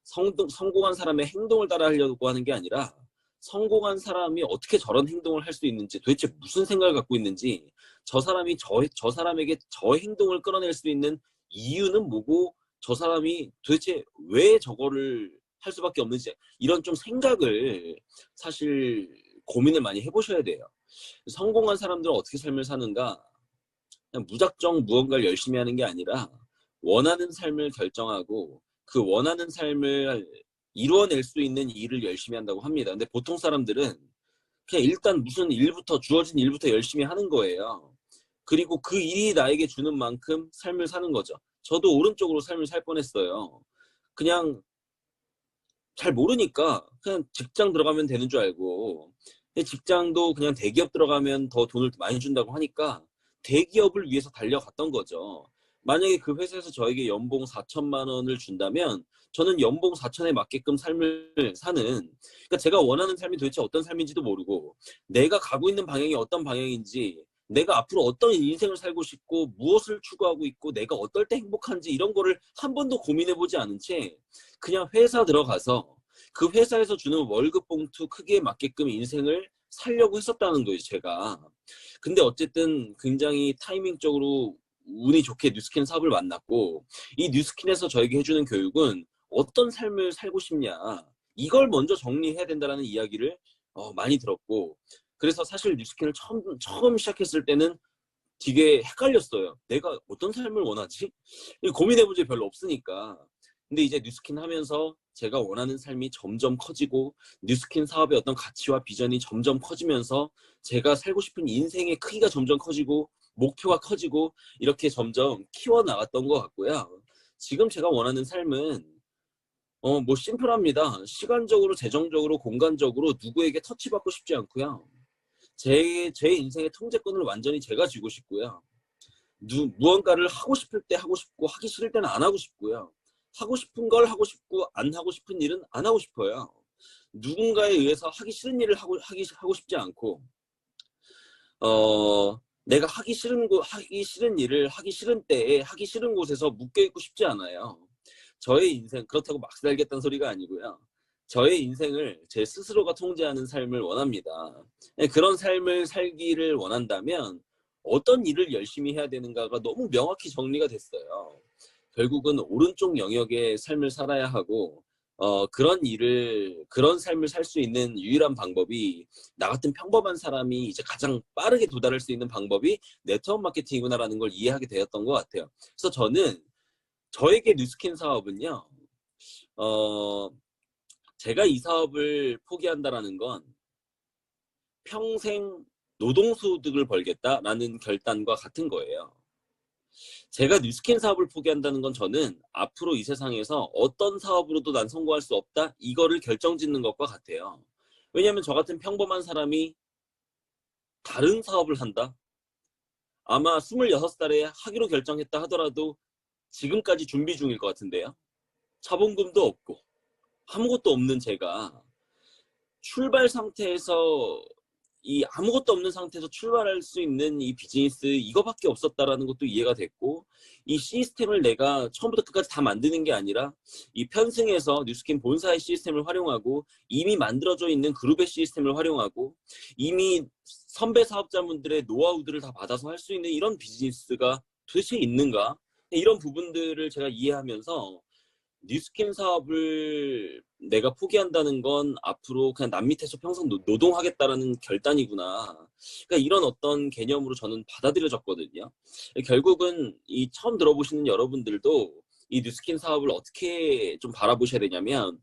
성공한 사람의 행동을 따라 하려고 하는 게 아니라 성공한 사람이 어떻게 저런 행동을 할 수 있는지, 도대체 무슨 생각을 갖고 있는지, 저 사람이 저 사람에게 저 행동을 끌어낼 수 있는 이유는 뭐고, 저 사람이 도대체 왜 저거를 할 수밖에 없는지, 이런 좀 생각을 사실 고민을 많이 해보셔야 돼요. 성공한 사람들은 어떻게 삶을 사는가? 그냥 무작정 무언가를 열심히 하는 게 아니라 원하는 삶을 결정하고 그 원하는 삶을 이루어낼 수 있는 일을 열심히 한다고 합니다. 근데 보통 사람들은 그냥 일단 무슨 일부터 주어진 일부터 열심히 하는 거예요. 그리고 그 일이 나에게 주는 만큼 삶을 사는 거죠. 저도 오른쪽으로 삶을 살 뻔했어요. 그냥 잘 모르니까 그냥 직장 들어가면 되는 줄 알고, 근데 직장도 그냥 대기업 들어가면 더 돈을 많이 준다고 하니까 대기업을 위해서 달려갔던 거죠. 만약에 그 회사에서 저에게 연봉 4천만 원을 준다면 저는 연봉 4천에 맞게끔 삶을 사는, 그러니까 제가 원하는 삶이 도대체 어떤 삶인지도 모르고 내가 가고 있는 방향이 어떤 방향인지, 내가 앞으로 어떤 인생을 살고 싶고 무엇을 추구하고 있고 내가 어떨 때 행복한지 이런 거를 한 번도 고민해보지 않은 채 그냥 회사 들어가서 그 회사에서 주는 월급 봉투 크기에 맞게끔 인생을 살려고 했었다는 거예요, 제가. 근데 어쨌든 굉장히 타이밍적으로 운이 좋게 뉴스킨 사업을 만났고, 이 뉴스킨에서 저에게 해주는 교육은 어떤 삶을 살고 싶냐, 이걸 먼저 정리해야 된다는 이야기를 많이 들었고, 그래서 사실 뉴스킨을 처음 시작했을 때는 되게 헷갈렸어요. 내가 어떤 삶을 원하지? 고민해본 적이 별로 없으니까. 근데 이제 뉴스킨 하면서 제가 원하는 삶이 점점 커지고 뉴스킨 사업의 어떤 가치와 비전이 점점 커지면서 제가 살고 싶은 인생의 크기가 점점 커지고 목표가 커지고 이렇게 점점 키워나갔던 것 같고요. 지금 제가 원하는 삶은 뭐 심플합니다. 시간적으로, 재정적으로, 공간적으로 누구에게 터치받고 싶지 않고요. 제 인생의 통제권을 완전히 제가 쥐고 싶고요. 무언가를 하고 싶을 때 하고 싶고 하기 싫을 때는 안 하고 싶고요. 하고 싶은 걸 하고 싶고 안 하고 싶은 일은 안 하고 싶어요. 누군가에 의해서 하기 싫은 일을 하고 싶지 않고, 내가 하기 싫은 일을 하기 싫은 때에 하기 싫은 곳에서 묶여 있고 싶지 않아요. 저의 인생, 그렇다고 막 살겠다는 소리가 아니고요. 저의 인생을 제 스스로가 통제하는 삶을 원합니다. 그런 삶을 살기를 원한다면 어떤 일을 열심히 해야 되는가가 너무 명확히 정리가 됐어요. 결국은 오른쪽 영역의 삶을 살아야 하고, 그런 삶을 살 수 있는 유일한 방법이, 나 같은 평범한 사람이 이제 가장 빠르게 도달할 수 있는 방법이 네트워크 마케팅이구나라는 걸 이해하게 되었던 것 같아요. 그래서 저는 저에게 뉴스킨 사업은요, 어, 제가 이 사업을 포기한다라는 건 평생 노동소득을 벌겠다라는 결단과 같은 거예요. 제가 뉴스킨 사업을 포기한다는 건 저는 앞으로 이 세상에서 어떤 사업으로도 난 성공할 수 없다, 이거를 결정짓는 것과 같아요. 왜냐하면 저 같은 평범한 사람이 다른 사업을 한다? 아마 26살에 하기로 결정했다 하더라도 지금까지 준비 중일 것 같은데요. 자본금도 없고 아무것도 없는 제가 출발 상태에서, 이 아무것도 없는 상태에서 출발할 수 있는 이 비즈니스, 이거밖에 없었다라는 것도 이해가 됐고, 이 시스템을 내가 처음부터 끝까지 다 만드는 게 아니라 이 편승해서 뉴스킨 본사의 시스템을 활용하고 이미 만들어져 있는 그룹의 시스템을 활용하고 이미 선배 사업자분들의 노하우들을 다 받아서 할 수 있는 이런 비즈니스가 도대체 있는가, 이런 부분들을 제가 이해하면서 뉴스킨 사업을 내가 포기한다는 건 앞으로 그냥 남 밑에서 평생 노동하겠다라는 결단이구나. 그러니까 이런 어떤 개념으로 저는 받아들여졌거든요. 결국은 이 처음 들어보시는 여러분들도 이 뉴스킨 사업을 어떻게 좀 바라보셔야 되냐면,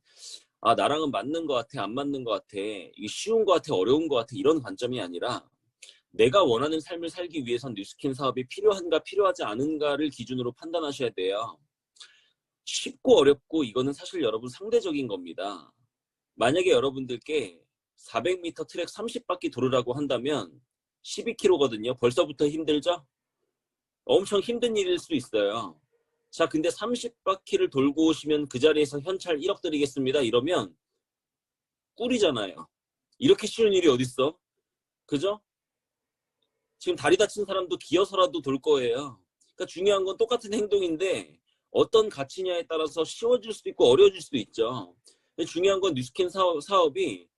아, 나랑은 맞는 것 같아, 안 맞는 것 같아, 이게 쉬운 것 같아, 어려운 것 같아, 이런 관점이 아니라 내가 원하는 삶을 살기 위해선 뉴스킨 사업이 필요한가 필요하지 않은가를 기준으로 판단하셔야 돼요. 쉽고 어렵고 이거는 사실 여러분 상대적인 겁니다. 만약에 여러분들께 400m 트랙 30바퀴 돌으라고 한다면 12km거든요. 벌써부터 힘들죠? 엄청 힘든 일일 수 있어요. 자, 근데 30바퀴를 돌고 오시면 그 자리에서 현찰 1억 드리겠습니다, 이러면 꿀이잖아요. 이렇게 쉬운 일이 어딨어? 그죠? 지금 다리 다친 사람도 기어서라도 돌 거예요. 그러니까 중요한 건 똑같은 행동인데 어떤 가치냐에 따라서 쉬워질 수도 있고 어려워질 수도 있죠. 근데 중요한 건 뉴스킨 사업이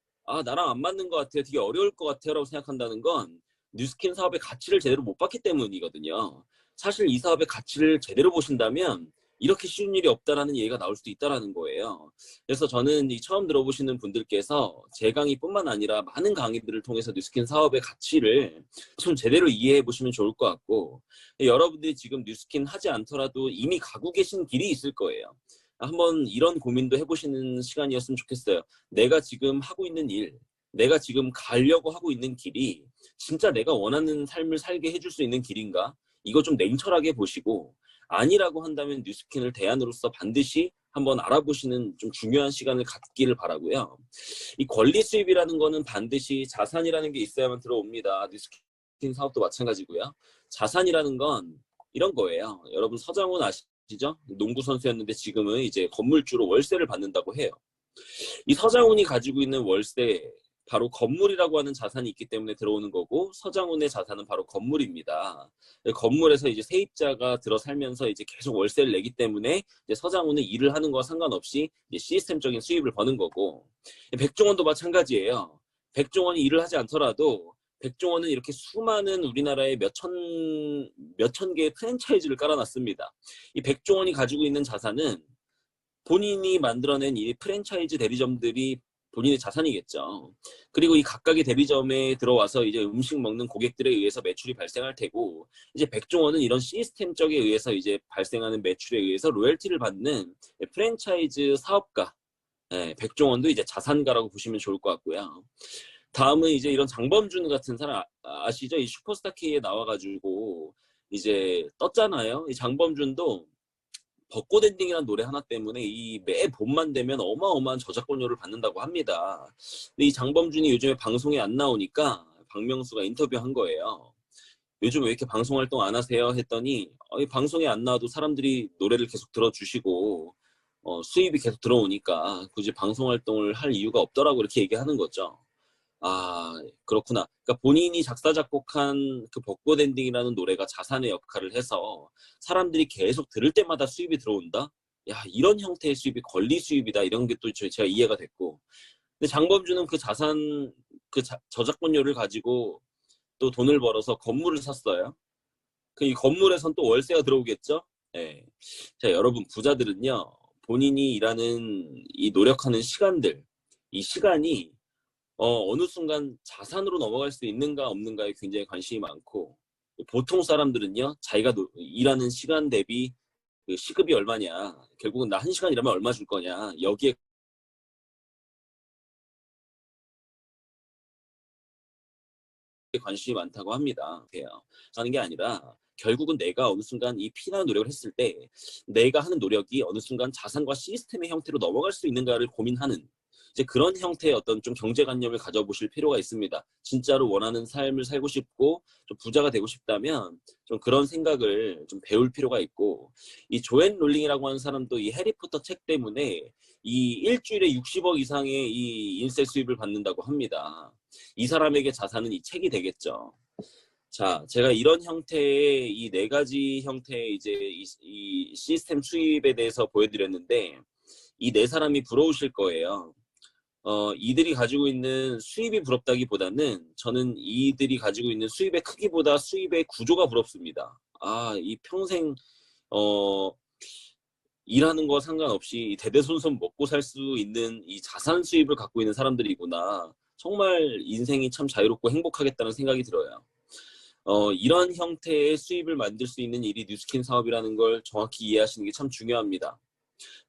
나랑 안 맞는 것 같아요. 되게 어려울 것 같아요. 라고 생각한다는 건 뉴스킨 사업의 가치를 제대로 못 봤기 때문이거든요. 사실 이 사업의 가치를 제대로 보신다면 이렇게 쉬운 일이 없다라는 얘기가 나올 수도 있다라는 거예요. 그래서 저는 이 처음 들어보시는 분들께서 제 강의뿐만 아니라 많은 강의들을 통해서 뉴스킨 사업의 가치를 좀 제대로 이해해 보시면 좋을 것 같고, 여러분들이 지금 뉴스킨 하지 않더라도 이미 가고 계신 길이 있을 거예요. 한번 이런 고민도 해보시는 시간이었으면 좋겠어요. 내가 지금 하고 있는 일, 내가 지금 가려고 하고 있는 길이 진짜 내가 원하는 삶을 살게 해줄 수 있는 길인가? 이거 좀 냉철하게 보시고, 아니라고 한다면 뉴스킨을 대안으로서 반드시 한번 알아보시는 좀 중요한 시간을 갖기를 바라고요. 이 권리 수입이라는 거는 반드시 자산이라는 게 있어야만 들어옵니다. 뉴스킨 사업도 마찬가지고요. 자산이라는 건 이런 거예요. 여러분 서장훈 아시죠? 농구 선수였는데 지금은 이제 건물주로 월세를 받는다고 해요. 이 서장훈이 가지고 있는 월세, 바로 건물이라고 하는 자산이 있기 때문에 들어오는 거고, 서장훈의 자산은 바로 건물입니다. 건물에서 이제 세입자가 들어 살면서 이제 계속 월세를 내기 때문에 이제 서장훈은 일을 하는 거와 상관없이 이제 시스템적인 수입을 버는 거고, 백종원도 마찬가지예요. 백종원이 일을 하지 않더라도 백종원은 이렇게 수많은 우리나라의 몇천 개의 프랜차이즈를 깔아놨습니다. 이 백종원이 가지고 있는 자산은 본인이 만들어낸 이 프랜차이즈 대리점들이 본인의 자산이겠죠. 그리고 이 각각의 대리점에 들어와서 이제 음식 먹는 고객들에 의해서 매출이 발생할 테고, 이제 백종원은 이런 시스템적에 의해서 이제 발생하는 매출에 의해서 로열티를 받는 프랜차이즈 사업가, 백종원도 이제 자산가라고 보시면 좋을 것 같고요. 다음은 이제 이런 장범준 같은 사람 아시죠? 이 슈퍼스타 K에 나와가지고 이제 떴잖아요. 이 장범준도 벚꽃 엔딩이라는 노래 하나 때문에 이 매 봄만 되면 어마어마한 저작권료를 받는다고 합니다. 근데 이 장범준이 요즘에 방송에 안 나오니까 박명수가 인터뷰한 거예요. 요즘 왜 이렇게 방송 활동 안 하세요? 했더니 이 방송에 안 나와도 사람들이 노래를 계속 들어주시고 수입이 계속 들어오니까 굳이 방송 활동을 할 이유가 없더라고 이렇게 얘기하는 거죠. 아, 그렇구나. 그러니까 본인이 작사, 작곡한 그 벚꽃 엔딩이라는 노래가 자산의 역할을 해서 사람들이 계속 들을 때마다 수입이 들어온다? 야, 이런 형태의 수입이 권리 수입이다. 이런 게 또 제가 이해가 됐고. 근데 장범준은 그 자산, 저작권료를 가지고 또 돈을 벌어서 건물을 샀어요. 그 이 건물에선 또 월세가 들어오겠죠? 예. 자, 여러분, 부자들은요, 본인이 일하는 이 노력하는 시간들, 이 시간이 어느 순간 자산으로 넘어갈 수 있는가 없는가에 굉장히 관심이 많고, 보통 사람들은요, 자기가 일하는 시간 대비 그 시급이 얼마냐, 결국은 나 한 시간 일하면 얼마 줄 거냐, 여기에 관심이 많다고 합니다. 하는 게 아니라 결국은 내가 어느 순간 이 피나는 노력을 했을 때 내가 하는 노력이 어느 순간 자산과 시스템의 형태로 넘어갈 수 있는가를 고민하는 이제 그런 형태의 어떤 좀 경제관념을 가져보실 필요가 있습니다. 진짜로 원하는 삶을 살고 싶고 좀 부자가 되고 싶다면 좀 그런 생각을 좀 배울 필요가 있고, 이 조앤 롤링이라고 하는 사람도 이 해리포터 책 때문에 이 일주일에 60억 이상의 이 인쇄 수입을 받는다고 합니다. 이 사람에게 자산은 이 책이 되겠죠. 자, 제가 이런 형태의 이 네 가지 형태의 이제 이 시스템 수입에 대해서 보여드렸는데, 이 네 사람이 부러우실 거예요. 이들이 가지고 있는 수입이 부럽다기보다는 저는 이들이 가지고 있는 수입의 크기보다 수입의 구조가 부럽습니다. 이 평생 어, 일하는 거 상관없이 대대손손 먹고 살 수 있는 이 자산 수입을 갖고 있는 사람들이구나. 정말 인생이 참 자유롭고 행복하겠다는 생각이 들어요. 이런 형태의 수입을 만들 수 있는 일이 뉴스킨 사업이라는 걸 정확히 이해하시는 게 참 중요합니다.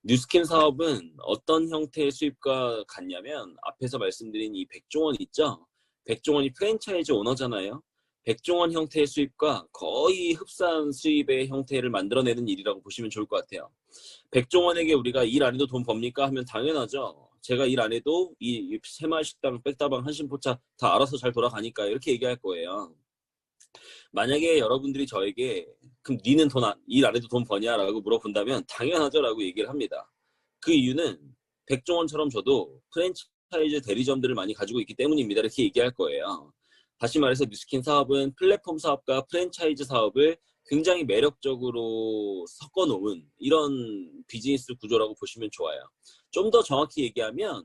뉴스킨 사업은 어떤 형태의 수입과 같냐면, 앞에서 말씀드린 이 백종원 있죠? 백종원이 프랜차이즈 오너잖아요. 백종원 형태의 수입과 거의 흡사한 수입의 형태를 만들어내는 일이라고 보시면 좋을 것 같아요. 백종원에게 우리가 일 안 해도 돈 법니까? 하면 당연하죠. 제가 일 안 해도 이 새마을식당, 백다방, 한신포차 다 알아서 잘 돌아가니까 이렇게 얘기할 거예요. 만약에 여러분들이 저에게 그럼 니는 일 안 해도 돈 버냐? 라고 물어본다면 당연하죠 라고 얘기를 합니다. 그 이유는 백종원처럼 저도 프랜차이즈 대리점들을 많이 가지고 있기 때문입니다. 이렇게 얘기할 거예요. 다시 말해서 뉴스킨 사업은 플랫폼 사업과 프랜차이즈 사업을 굉장히 매력적으로 섞어놓은 이런 비즈니스 구조라고 보시면 좋아요. 좀 더 정확히 얘기하면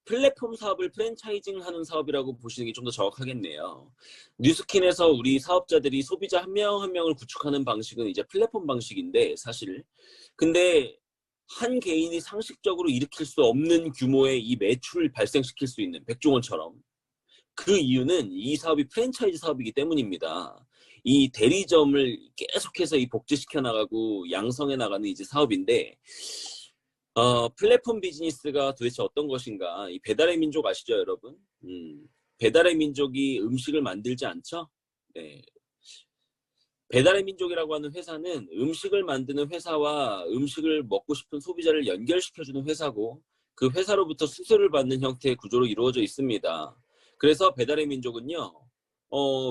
플랫폼 사업을 프랜차이징하는 사업이라고 보시는 게 좀 더 정확하겠네요. 뉴스킨에서 우리 사업자들이 소비자 한 명 한 명을 구축하는 방식은 이제 플랫폼 방식인데 사실 근데 한 개인이 상식적으로 일으킬 수 없는 규모의 이 매출을 발생시킬 수 있는 백종원처럼 그 이유는 이 사업이 프랜차이즈 사업이기 때문입니다. 이 대리점을 계속해서 이 복제시켜 나가고 양성해 나가는 이제 사업인데 플랫폼 비즈니스가 도대체 어떤 것인가? 이 배달의 민족 아시죠, 여러분? 배달의 민족이 음식을 만들지 않죠? 네. 배달의 민족이라고 하는 회사는 음식을 만드는 회사와 음식을 먹고 싶은 소비자를 연결시켜주는 회사고 그 회사로부터 수수료를 받는 형태의 구조로 이루어져 있습니다. 그래서 배달의 민족은요,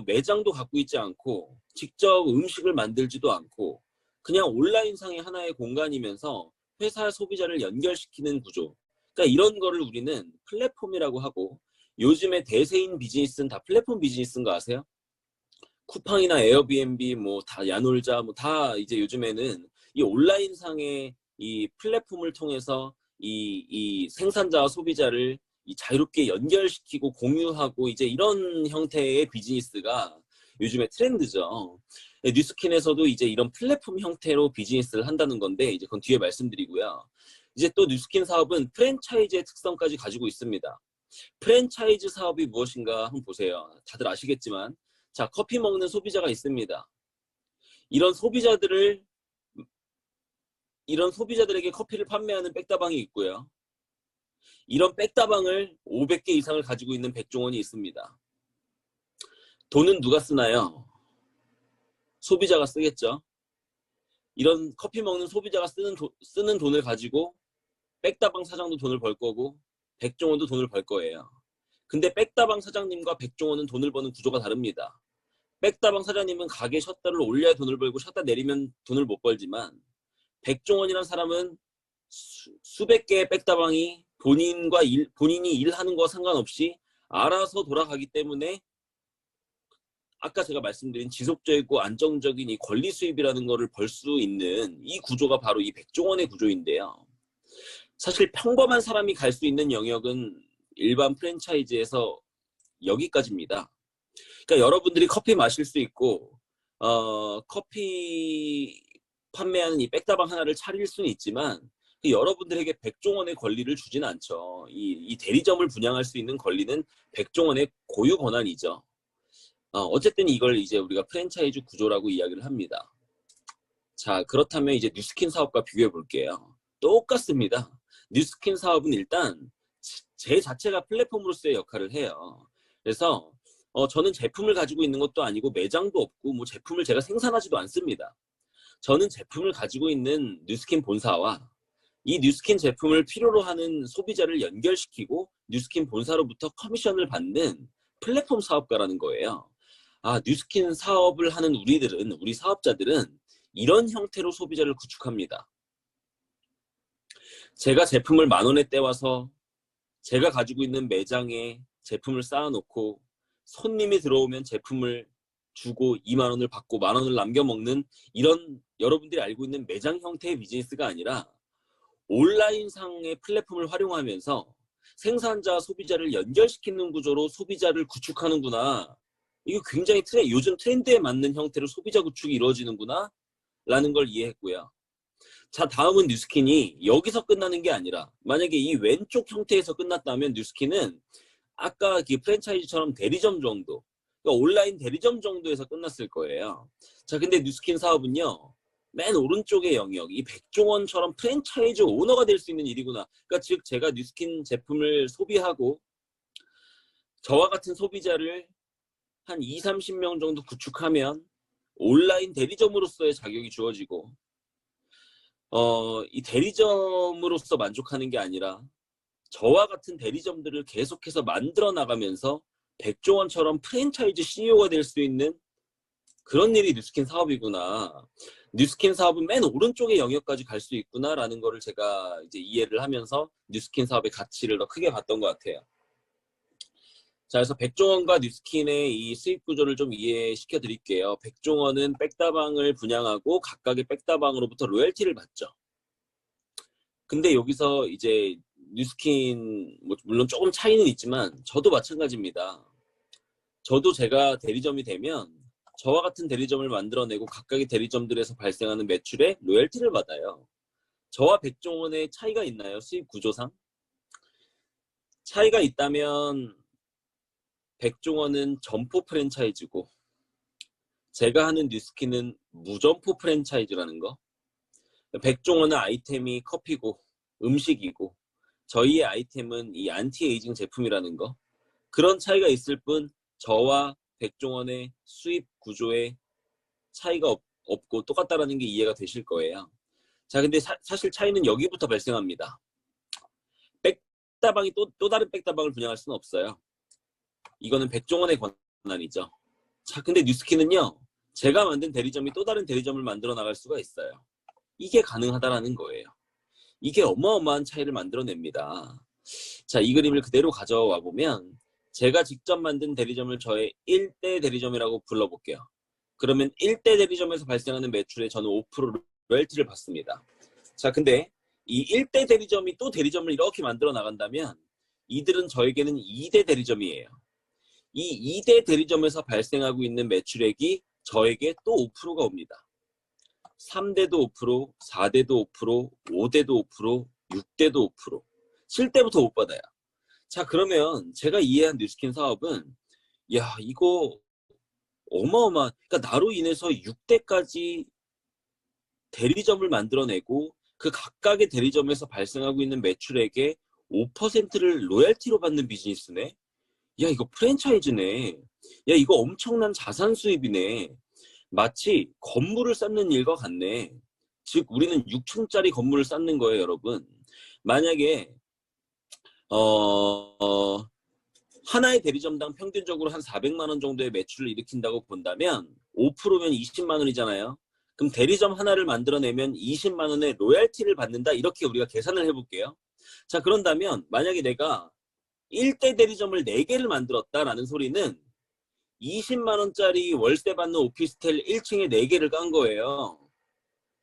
매장도 갖고 있지 않고 직접 음식을 만들지도 않고 그냥 온라인상의 하나의 공간이면서 회사 소비자를 연결시키는 구조. 그러니까 이런 거를 우리는 플랫폼이라고 하고 요즘에 대세인 비즈니스는 다 플랫폼 비즈니스인 거 아세요? 쿠팡이나 에어비앤비 뭐 다 야놀자 뭐 다 이제 요즘에는 이 온라인상의 이 플랫폼을 통해서 이 생산자와 소비자를 이 자유롭게 연결시키고 공유하고 이제 이런 형태의 비즈니스가 요즘에 트렌드죠. 뉴스킨에서도 이제 이런 플랫폼 형태로 비즈니스를 한다는 건데 이제 그건 뒤에 말씀드리고요. 이제 또 뉴스킨 사업은 프랜차이즈의 특성까지 가지고 있습니다. 프랜차이즈 사업이 무엇인가 한번 보세요. 다들 아시겠지만 자, 커피 먹는 소비자가 있습니다. 이런 소비자들을 이런 소비자들에게 커피를 판매하는 백다방이 있고요. 이런 백다방을 500개 이상을 가지고 있는 백종원이 있습니다. 돈은 누가 쓰나요? 소비자가 쓰겠죠. 이런 커피 먹는 소비자가 쓰는 돈을 가지고 백다방 사장도 돈을 벌 거고 백종원도 돈을 벌 거예요. 근데 백다방 사장님과 백종원은 돈을 버는 구조가 다릅니다. 백다방 사장님은 가게 셔터를 올려야 돈을 벌고 셔터 내리면 돈을 못 벌지만 백종원이라는 사람은 수백 개의 백다방이 본인이 일하는 거와 상관없이 알아서 돌아가기 때문에 아까 제가 말씀드린 지속적이고 안정적인 이 권리 수입이라는 거를 벌 수 있는 이 구조가 바로 이 백종원의 구조인데요. 사실 평범한 사람이 갈 수 있는 영역은 일반 프랜차이즈에서 여기까지입니다. 그러니까 여러분들이 커피 마실 수 있고 커피 판매하는 이 백다방 하나를 차릴 수는 있지만 그 여러분들에게 백종원의 권리를 주진 않죠. 이 대리점을 분양할 수 있는 권리는 백종원의 고유 권한이죠. 어쨌든 이걸 이제 우리가 프랜차이즈 구조라고 이야기를 합니다. 자, 그렇다면 이제 뉴스킨 사업과 비교해 볼게요. 똑같습니다. 뉴스킨 사업은 일단 제 자체가 플랫폼으로서의 역할을 해요. 그래서 저는 제품을 가지고 있는 것도 아니고 매장도 없고 뭐 제품을 제가 생산하지도 않습니다. 저는 제품을 가지고 있는 뉴스킨 본사와 이 뉴스킨 제품을 필요로 하는 소비자를 연결시키고 뉴스킨 본사로부터 커미션을 받는 플랫폼 사업가라는 거예요. 뉴스킨 사업을 하는 우리 사업자들은 이런 형태로 소비자를 구축합니다. 제가 제품을 10,000원에 떼와서 제가 가지고 있는 매장에 제품을 쌓아놓고 손님이 들어오면 제품을 주고 20,000원을 받고 10,000원을 남겨 먹는 이런 여러분들이 알고 있는 매장 형태의 비즈니스가 아니라 온라인상의 플랫폼을 활용하면서 생산자와 소비자를 연결시키는 구조로 소비자를 구축하는구나. 이거 굉장히 요즘 트렌드에 맞는 형태로 소비자 구축이 이루어지는구나 라는 걸 이해했고요. 자, 다음은 뉴스킨이 여기서 끝나는 게 아니라 만약에 이 왼쪽 형태에서 끝났다면 뉴스킨은 아까 그 프랜차이즈처럼 대리점 정도, 그러니까 온라인 대리점 정도에서 끝났을 거예요. 자, 근데 뉴스킨 사업은요, 맨 오른쪽의 영역, 이 백종원처럼 프랜차이즈 오너가 될 수 있는 일이구나. 그러니까 즉 제가 뉴스킨 제품을 소비하고 저와 같은 소비자를 한 2, 30명 정도 구축하면 온라인 대리점으로서의 자격이 주어지고 이 대리점으로서 만족하는 게 아니라 저와 같은 대리점들을 계속해서 만들어 나가면서 백종원처럼 프랜차이즈 CEO가 될 수 있는 그런 일이 뉴스킨 사업이구나. 뉴스킨 사업은 맨 오른쪽의 영역까지 갈 수 있구나라는 거를 제가 이제 이해를 하면서 뉴스킨 사업의 가치를 더 크게 봤던 것 같아요. 자, 그래서 백종원과 뉴스킨의 이 수익 구조를 좀 이해시켜 드릴게요. 백종원은 백다방을 분양하고 각각의 백다방으로부터 로열티를 받죠. 근데 여기서 이제 뉴스킨 뭐 물론 조금 차이는 있지만 저도 마찬가지입니다. 저도 제가 대리점이 되면 저와 같은 대리점을 만들어내고 각각의 대리점들에서 발생하는 매출에 로열티를 받아요. 저와 백종원의 차이가 있나요? 수입 구조상? 차이가 있다면 백종원은 점포 프랜차이즈고 제가 하는 뉴스킨은 무점포 프랜차이즈라는 거. 백종원은 아이템이 커피고 음식이고 저희의 아이템은 이 안티에이징 제품이라는 거. 그런 차이가 있을 뿐 저와 백종원의 수입 구조에 차이가 없고 똑같다라는 게 이해가 되실 거예요. 자, 근데 사실 차이는 여기부터 발생합니다. 백다방이 또 다른 백다방을 분양할 수는 없어요. 이거는 백종원의 권한이죠. 자, 근데 뉴스킨은요. 제가 만든 대리점이 또 다른 대리점을 만들어 나갈 수가 있어요. 이게 가능하다라는 거예요. 이게 어마어마한 차이를 만들어냅니다. 자, 이 그림을 그대로 가져와 보면 제가 직접 만든 대리점을 저의 1대 대리점이라고 불러볼게요. 그러면 1대 대리점에서 발생하는 매출에 저는 5% 로열티를 받습니다. 자, 근데 이 1대 대리점이 또 대리점을 이렇게 만들어 나간다면 이들은 저에게는 2대 대리점이에요. 이 2대 대리점에서 발생하고 있는 매출액이 저에게 또 5%가 옵니다. 3대도 5%, 4대도 5%, 5대도 5%, 6대도 5%, 7대부터 못 받아요. 자, 그러면 제가 이해한 뉴스킨 사업은 야, 이거 그러니까 나로 인해서 6대까지 대리점을 만들어내고 그 각각의 대리점에서 발생하고 있는 매출액의 5%를 로열티로 받는 비즈니스네. 야, 이거 프랜차이즈네. 야, 이거 엄청난 자산 수입이네. 마치 건물을 쌓는 일과 같네. 즉 우리는 6층짜리 건물을 쌓는 거예요, 여러분. 만약에 하나의 대리점당 평균적으로 한 400만 원 정도의 매출을 일으킨다고 본다면 5%면 20만 원이잖아요. 그럼 대리점 하나를 만들어내면 20만 원의 로열티를 받는다. 이렇게 우리가 계산을 해볼게요. 자, 그런다면 만약에 내가 1대 대리점을 4개를 만들었다라는 소리는 20만 원짜리 월세 받는 오피스텔 1층에 4개를 깐 거예요.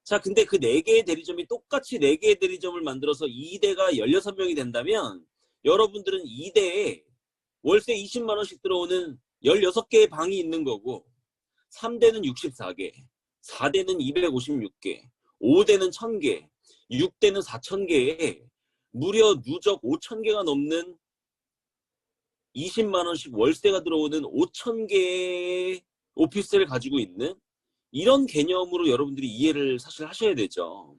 자, 근데 그 4개의 대리점이 똑같이 4개의 대리점을 만들어서 2대가 16명이 된다면 여러분들은 2대에 월세 20만 원씩 들어오는 16개의 방이 있는 거고 3대는 64개, 4대는 256개, 5대는 1000개, 6대는 4000개에 무려 누적 5000개가 넘는 20만 원씩 월세가 들어오는 5000개의 오피스텔을 가지고 있는 이런 개념으로 여러분들이 이해를 사실 하셔야 되죠.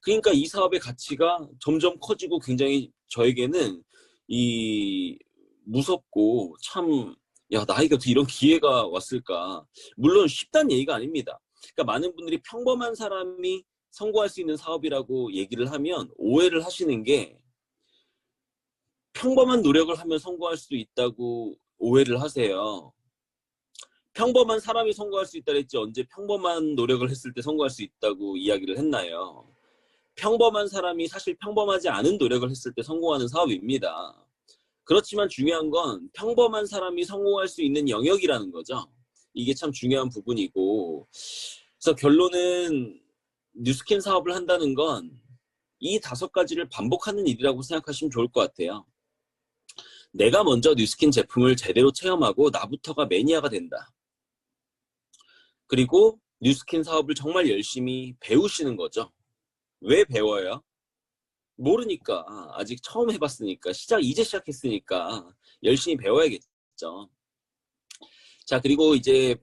그러니까 이 사업의 가치가 점점 커지고 굉장히 저에게는 이 무섭고 참, 야, 나에게 어떻게 이런 기회가 왔을까. 물론 쉽다는 얘기가 아닙니다. 그러니까 많은 분들이 평범한 사람이 성공할 수 있는 사업이라고 얘기를 하면 오해를 하시는 게 평범한 노력을 하면 성공할 수 있다고 오해를 하세요. 평범한 사람이 성공할 수 있다 그랬지 언제 평범한 노력을 했을 때 성공할 수 있다고 이야기를 했나요? 평범한 사람이 사실 평범하지 않은 노력을 했을 때 성공하는 사업입니다. 그렇지만 중요한 건 평범한 사람이 성공할 수 있는 영역이라는 거죠. 이게 참 중요한 부분이고 그래서 결론은 뉴스킨 사업을 한다는 건 이 5가지를 반복하는 일이라고 생각하시면 좋을 것 같아요. 내가 먼저 뉴스킨 제품을 제대로 체험하고 나부터가 매니아가 된다. 그리고 뉴스킨 사업을 정말 열심히 배우시는 거죠. 왜 배워요? 모르니까. 아직 처음 해봤으니까. 이제 시작했으니까 열심히 배워야겠죠. 자, 그리고 이제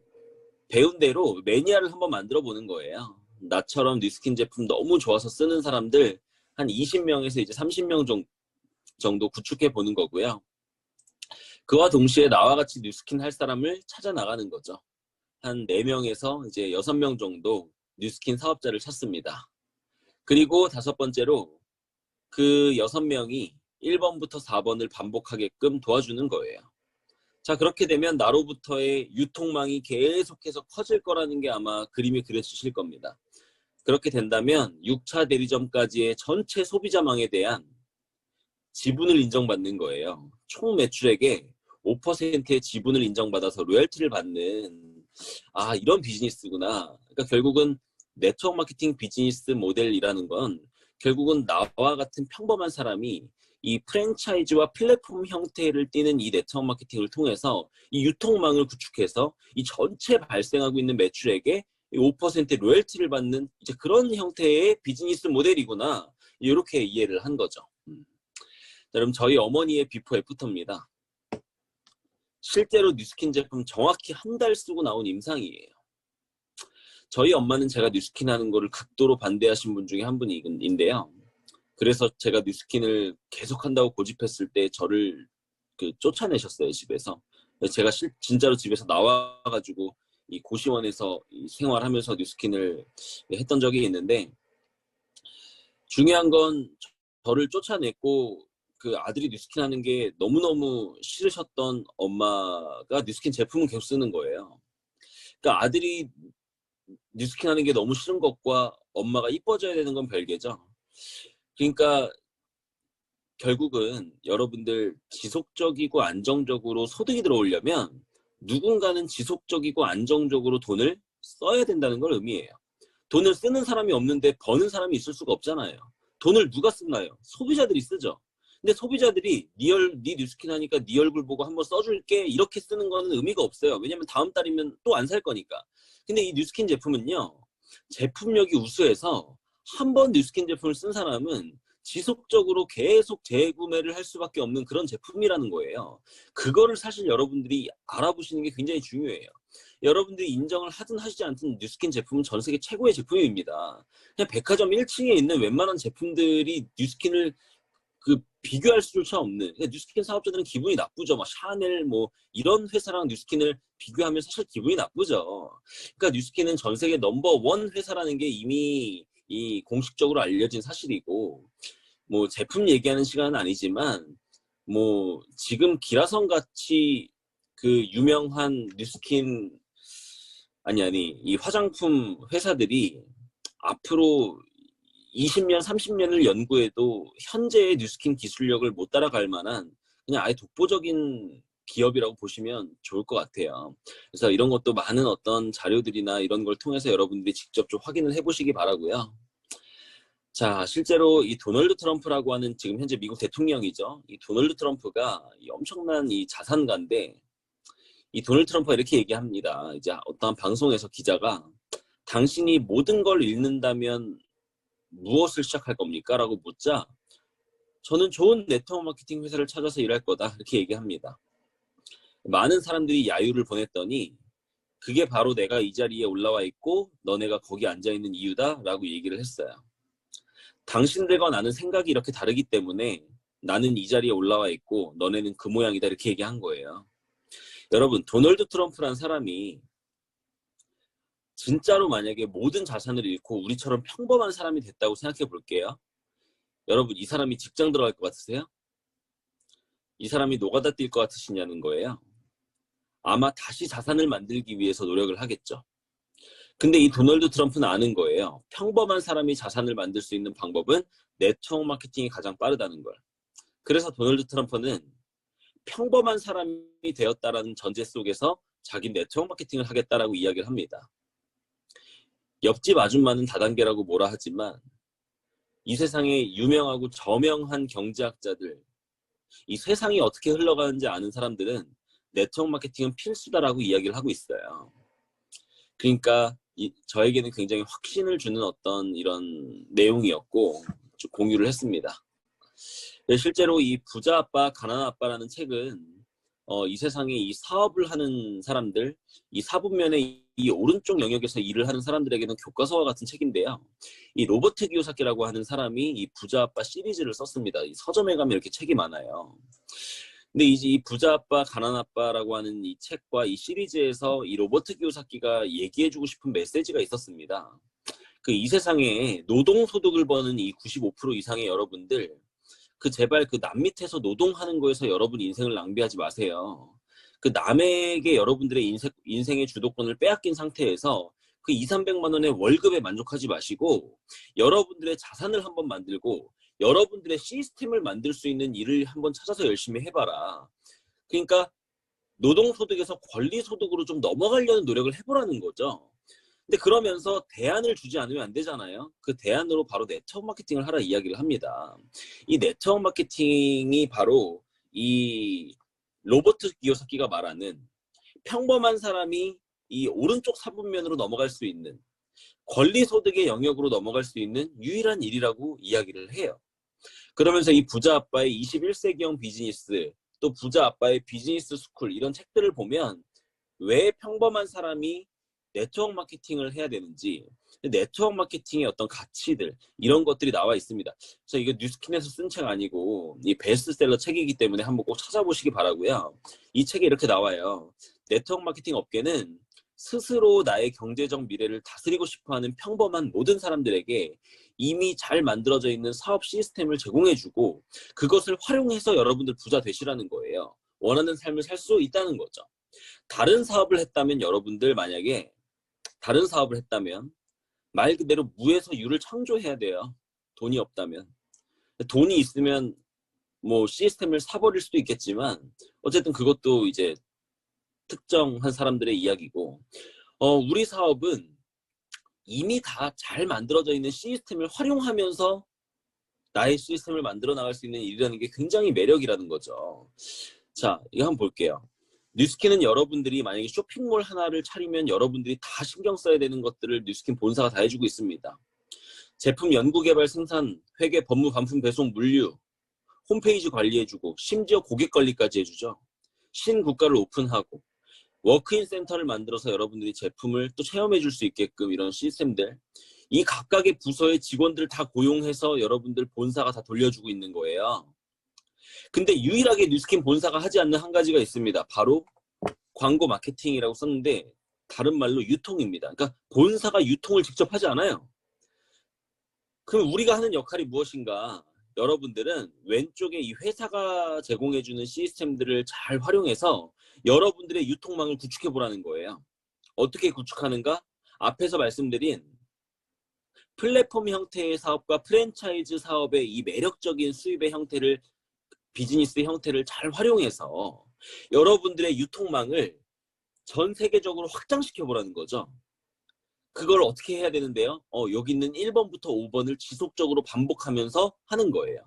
배운 대로 매니아를 한번 만들어 보는 거예요. 나처럼 뉴스킨 제품 너무 좋아서 쓰는 사람들 한 20명에서 이제 30명 정도 구축해 보는 거고요. 그와 동시에 나와 같이 뉴스킨 할 사람을 찾아 나가는 거죠. 한 4명에서 이제 6명 정도 뉴스킨 사업자를 찾습니다. 그리고 5번째로 그 6명이 1번부터 4번을 반복하게끔 도와주는 거예요. 자, 그렇게 되면 나로부터의 유통망이 계속해서 커질 거라는 게 아마 그림이 그려지실 겁니다. 그렇게 된다면 6차 대리점까지의 전체 소비자망에 대한 지분을 인정받는 거예요. 총 매출액의 5%의 지분을 인정받아서 로열티를 받는 이런 비즈니스구나. 그러니까 결국은 네트워크 마케팅 비즈니스 모델이라는 건 결국은 나와 같은 평범한 사람이 이 프랜차이즈와 플랫폼 형태를 띠는 이 네트워크 마케팅을 통해서 이 유통망을 구축해서 이 전체 발생하고 있는 매출액에 5% 로열티를 받는 이제 그런 형태의 비즈니스 모델이구나. 이렇게 이해를 한 거죠. 여러분, 저희 어머니의 비포 애프터입니다. 실제로 뉴스킨 제품 정확히 한 달 쓰고 나온 임상이에요. 저희 엄마는 제가 뉴스킨 하는 거를 극도로 반대하신 분 중에 한 분인데요. 그래서 제가 뉴스킨을 계속 한다고 고집했을 때 저를 쫓아내셨어요, 집에서. 제가 진짜로 집에서 나와가지고 이 고시원에서 생활하면서 뉴스킨을 했던 적이 있는데, 중요한 건 저를 쫓아냈고 그 아들이 뉴스킨 하는 게 너무너무 싫으셨던 엄마가 뉴스킨 제품을 계속 쓰는 거예요. 그러니까 아들이 뉴스킨 하는 게 너무 싫은 것과 엄마가 이뻐져야 되는 건 별개죠. 그러니까 결국은 여러분들 지속적이고 안정적으로 소득이 들어오려면 누군가는 지속적이고 안정적으로 돈을 써야 된다는 걸 의미해요. 돈을 쓰는 사람이 없는데 버는 사람이 있을 수가 없잖아요. 돈을 누가 쓰나요? 소비자들이 쓰죠. 근데 소비자들이 네 뉴스킨 하니까 네 얼굴 보고 한번 써줄게 이렇게 쓰는 거는 의미가 없어요. 왜냐면 다음 달이면 또 안 살 거니까. 근데 이 뉴스킨 제품은요, 제품력이 우수해서 한 번 뉴스킨 제품을 쓴 사람은 지속적으로 계속 재구매를 할 수밖에 없는 그런 제품이라는 거예요. 그거를 사실 여러분들이 알아보시는 게 굉장히 중요해요. 여러분들이 인정을 하든 하시지 않든 뉴스킨 제품은 전 세계 최고의 제품입니다. 그냥 백화점 1층에 있는 웬만한 제품들이 뉴스킨을 비교할 수조차 없는, 그러니까 뉴스킨 사업자들은 기분이 나쁘죠. 막 샤넬 뭐 이런 회사랑 뉴스킨을 비교하면 사실 기분이 나쁘죠. 그러니까 뉴스킨은 전 세계 넘버1 회사라는 게 이미 이 공식적으로 알려진 사실이고, 뭐 제품 얘기하는 시간은 아니지만 뭐 지금 기라성 같이 그 유명한 뉴스킨 아니 이 화장품 회사들이 앞으로 20년, 30년을 연구해도 현재의 뉴스킨 기술력을 못 따라갈 만한 그냥 아예 독보적인 기업이라고 보시면 좋을 것 같아요. 그래서 이런 것도 많은 어떤 자료들이나 이런 걸 통해서 여러분들이 직접 좀 확인을 해보시기 바라고요. 자, 실제로 이 도널드 트럼프라고 하는 지금 현재 미국 대통령이죠. 이 도널드 트럼프가 이 엄청난 이 자산가인데, 이 도널드 트럼프가 이렇게 얘기합니다. 이제 어떤 방송에서 기자가 당신이 모든 걸 잃는다면 무엇을 시작할 겁니까? 라고 묻자 저는 좋은 네트워크 마케팅 회사를 찾아서 일할 거다 이렇게 얘기합니다. 많은 사람들이 야유를 보냈더니 그게 바로 내가 이 자리에 올라와 있고 너네가 거기 앉아있는 이유다 라고 얘기를 했어요. 당신들과 나는 생각이 이렇게 다르기 때문에 나는 이 자리에 올라와 있고 너네는 그 모양이다 이렇게 얘기한 거예요. 여러분, 도널드 트럼프란 사람이 진짜로 만약에 모든 자산을 잃고 우리처럼 평범한 사람이 됐다고 생각해 볼게요. 여러분, 이 사람이 직장 들어갈 것 같으세요? 이 사람이 노가다 뛸 것 같으시냐는 거예요. 아마 다시 자산을 만들기 위해서 노력을 하겠죠. 근데 이 도널드 트럼프는 아는 거예요. 평범한 사람이 자산을 만들 수 있는 방법은 네트워크 마케팅이 가장 빠르다는 걸. 그래서 도널드 트럼프는 평범한 사람이 되었다라는 전제 속에서 자기 네트워크 마케팅을 하겠다라고 이야기를 합니다. 옆집 아줌마는 다단계라고 뭐라 하지만 이 세상에 유명하고 저명한 경제학자들, 이 세상이 어떻게 흘러가는지 아는 사람들은 네트워크 마케팅은 필수다라고 이야기를 하고 있어요. 그러니까 저에게는 굉장히 확신을 주는 어떤 이런 내용이었고 공유를 했습니다. 실제로 이 부자 아빠, 가난 아빠라는 책은 이 세상에 이 사업을 하는 사람들, 이 사분면의 이 오른쪽 영역에서 일을 하는 사람들에게는 교과서와 같은 책인데요. 이 로버트 기요사키라고 하는 사람이 이 부자 아빠 시리즈를 썼습니다. 이 서점에 가면 이렇게 책이 많아요. 근데 이제 이 부자 아빠, 가난 아빠라고 하는 이 책과 이 시리즈에서 이 로버트 기요사키가 얘기해주고 싶은 메시지가 있었습니다. 이 세상에 노동소득을 버는 이 95% 이상의 여러분들, 제발 남 밑에서 노동하는 거에서 여러분 인생을 낭비하지 마세요. 남에게 여러분들의 인생의 주도권을 빼앗긴 상태에서 2, 300만 원의 월급에 만족하지 마시고 여러분들의 자산을 한번 만들고 여러분들의 시스템을 만들 수 있는 일을 한번 찾아서 열심히 해봐라. 그러니까 노동소득에서 권리소득으로 좀 넘어가려는 노력을 해보라는 거죠. 근데 그러면서 대안을 주지 않으면 안 되잖아요. 그 대안으로 바로 네트워크 마케팅을 하라 이야기를 합니다. 이 네트워크 마케팅이 바로 이 로버트 기요사키가 말하는 평범한 사람이 이 오른쪽 사분면으로 넘어갈 수 있는 권리소득의 영역으로 넘어갈 수 있는 유일한 일이라고 이야기를 해요. 그러면서 이 부자 아빠의 21세기형 비즈니스, 또 부자 아빠의 비즈니스 스쿨 이런 책들을 보면 왜 평범한 사람이 네트워크 마케팅을 해야 되는지, 네트워크 마케팅의 어떤 가치들 이런 것들이 나와 있습니다. 그래서 이거 뉴스킨에서 쓴 책 아니고 이 베스트셀러 책이기 때문에 한번 꼭 찾아보시기 바라고요. 이 책에 이렇게 나와요. 네트워크 마케팅 업계는 스스로 나의 경제적 미래를 다스리고 싶어하는 평범한 모든 사람들에게 이미 잘 만들어져 있는 사업 시스템을 제공해주고 그것을 활용해서 여러분들 부자 되시라는 거예요. 원하는 삶을 살 수 있다는 거죠. 다른 사업을 했다면 여러분들 만약에 다른 사업을 했다면 말 그대로 무에서 유를 창조해야 돼요. 돈이 없다면. 돈이 있으면 뭐 시스템을 사버릴 수도 있겠지만 어쨌든 그것도 이제 특정한 사람들의 이야기고 우리 사업은 이미 다 잘 만들어져 있는 시스템을 활용하면서 나의 시스템을 만들어 나갈 수 있는 일이라는 게 굉장히 매력이라는 거죠. 자, 이거 한번 볼게요. 뉴스킨은 여러분들이 만약에 쇼핑몰 하나를 차리면 여러분들이 다 신경 써야 되는 것들을 뉴스킨 본사가 다 해주고 있습니다. 제품 연구개발 생산, 회계, 법무, 반품, 배송, 물류, 홈페이지 관리해주고 심지어 고객 관리까지 해주죠. 신국가를 오픈하고 워크인 센터를 만들어서 여러분들이 제품을 또 체험해 줄 수 있게끔 이런 시스템들 이 각각의 부서의 직원들 다 고용해서 여러분들 본사가 다 돌려주고 있는 거예요. 근데 유일하게 뉴스킨 본사가 하지 않는 한 가지가 있습니다. 바로 광고 마케팅이라고 썼는데 다른 말로 유통입니다. 그러니까 본사가 유통을 직접 하지 않아요. 그럼 우리가 하는 역할이 무엇인가? 여러분들은 왼쪽에 이 회사가 제공해주는 시스템들을 잘 활용해서 여러분들의 유통망을 구축해 보라는 거예요. 어떻게 구축하는가? 앞에서 말씀드린 플랫폼 형태의 사업과 프랜차이즈 사업의 이 매력적인 수입의 형태를 비즈니스 형태를 잘 활용해서 여러분들의 유통망을 전 세계적으로 확장시켜 보라는 거죠. 그걸 어떻게 해야 되는데요? 여기 있는 1번부터 5번을 지속적으로 반복하면서 하는 거예요.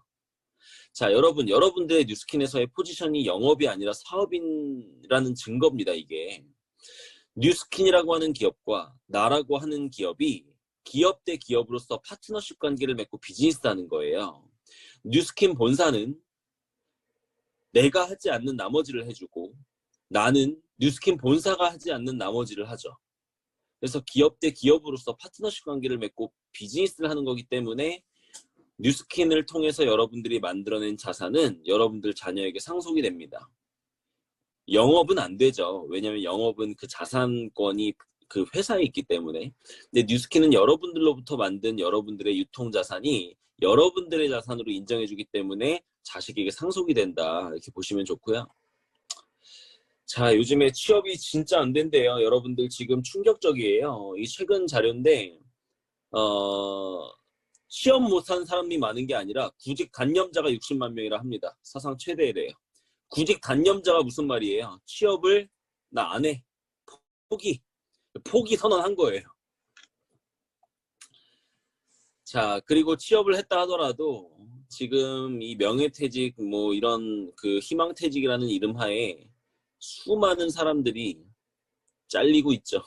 자, 여러분들의 뉴스킨에서의 포지션이 영업이 아니라 사업인이라는 증거입니다, 이게. 뉴스킨이라고 하는 기업과 나라고 하는 기업이 기업 대 기업으로서 파트너십 관계를 맺고 비즈니스 하는 거예요. 뉴스킨 본사는 내가 하지 않는 나머지를 해주고 나는 뉴스킨 본사가 하지 않는 나머지를 하죠. 그래서 기업 대 기업으로서 파트너십 관계를 맺고 비즈니스를 하는 거기 때문에 뉴스킨을 통해서 여러분들이 만들어낸 자산은 여러분들 자녀에게 상속이 됩니다. 영업은 안 되죠. 왜냐하면 영업은 그 자산권이 그 회사에 있기 때문에. 근데 뉴스킨은 여러분들로부터 만든 여러분들의 유통자산이 여러분들의 자산으로 인정해주기 때문에 자식에게 상속이 된다. 이렇게 보시면 좋고요. 자, 요즘에 취업이 진짜 안 된대요. 여러분들 지금 충격적이에요. 이 최근 자료인데 시험 못한 사람이 많은 게 아니라 구직 단념자가 60만 명이라 합니다. 사상 최대래요. 구직 단념자가 무슨 말이에요? 취업을 나 안 해. 포기 선언한 거예요. 자, 그리고 취업을 했다 하더라도 지금 이 명예퇴직 뭐 이런 그 희망퇴직이라는 이름 하에 수많은 사람들이 잘리고 있죠.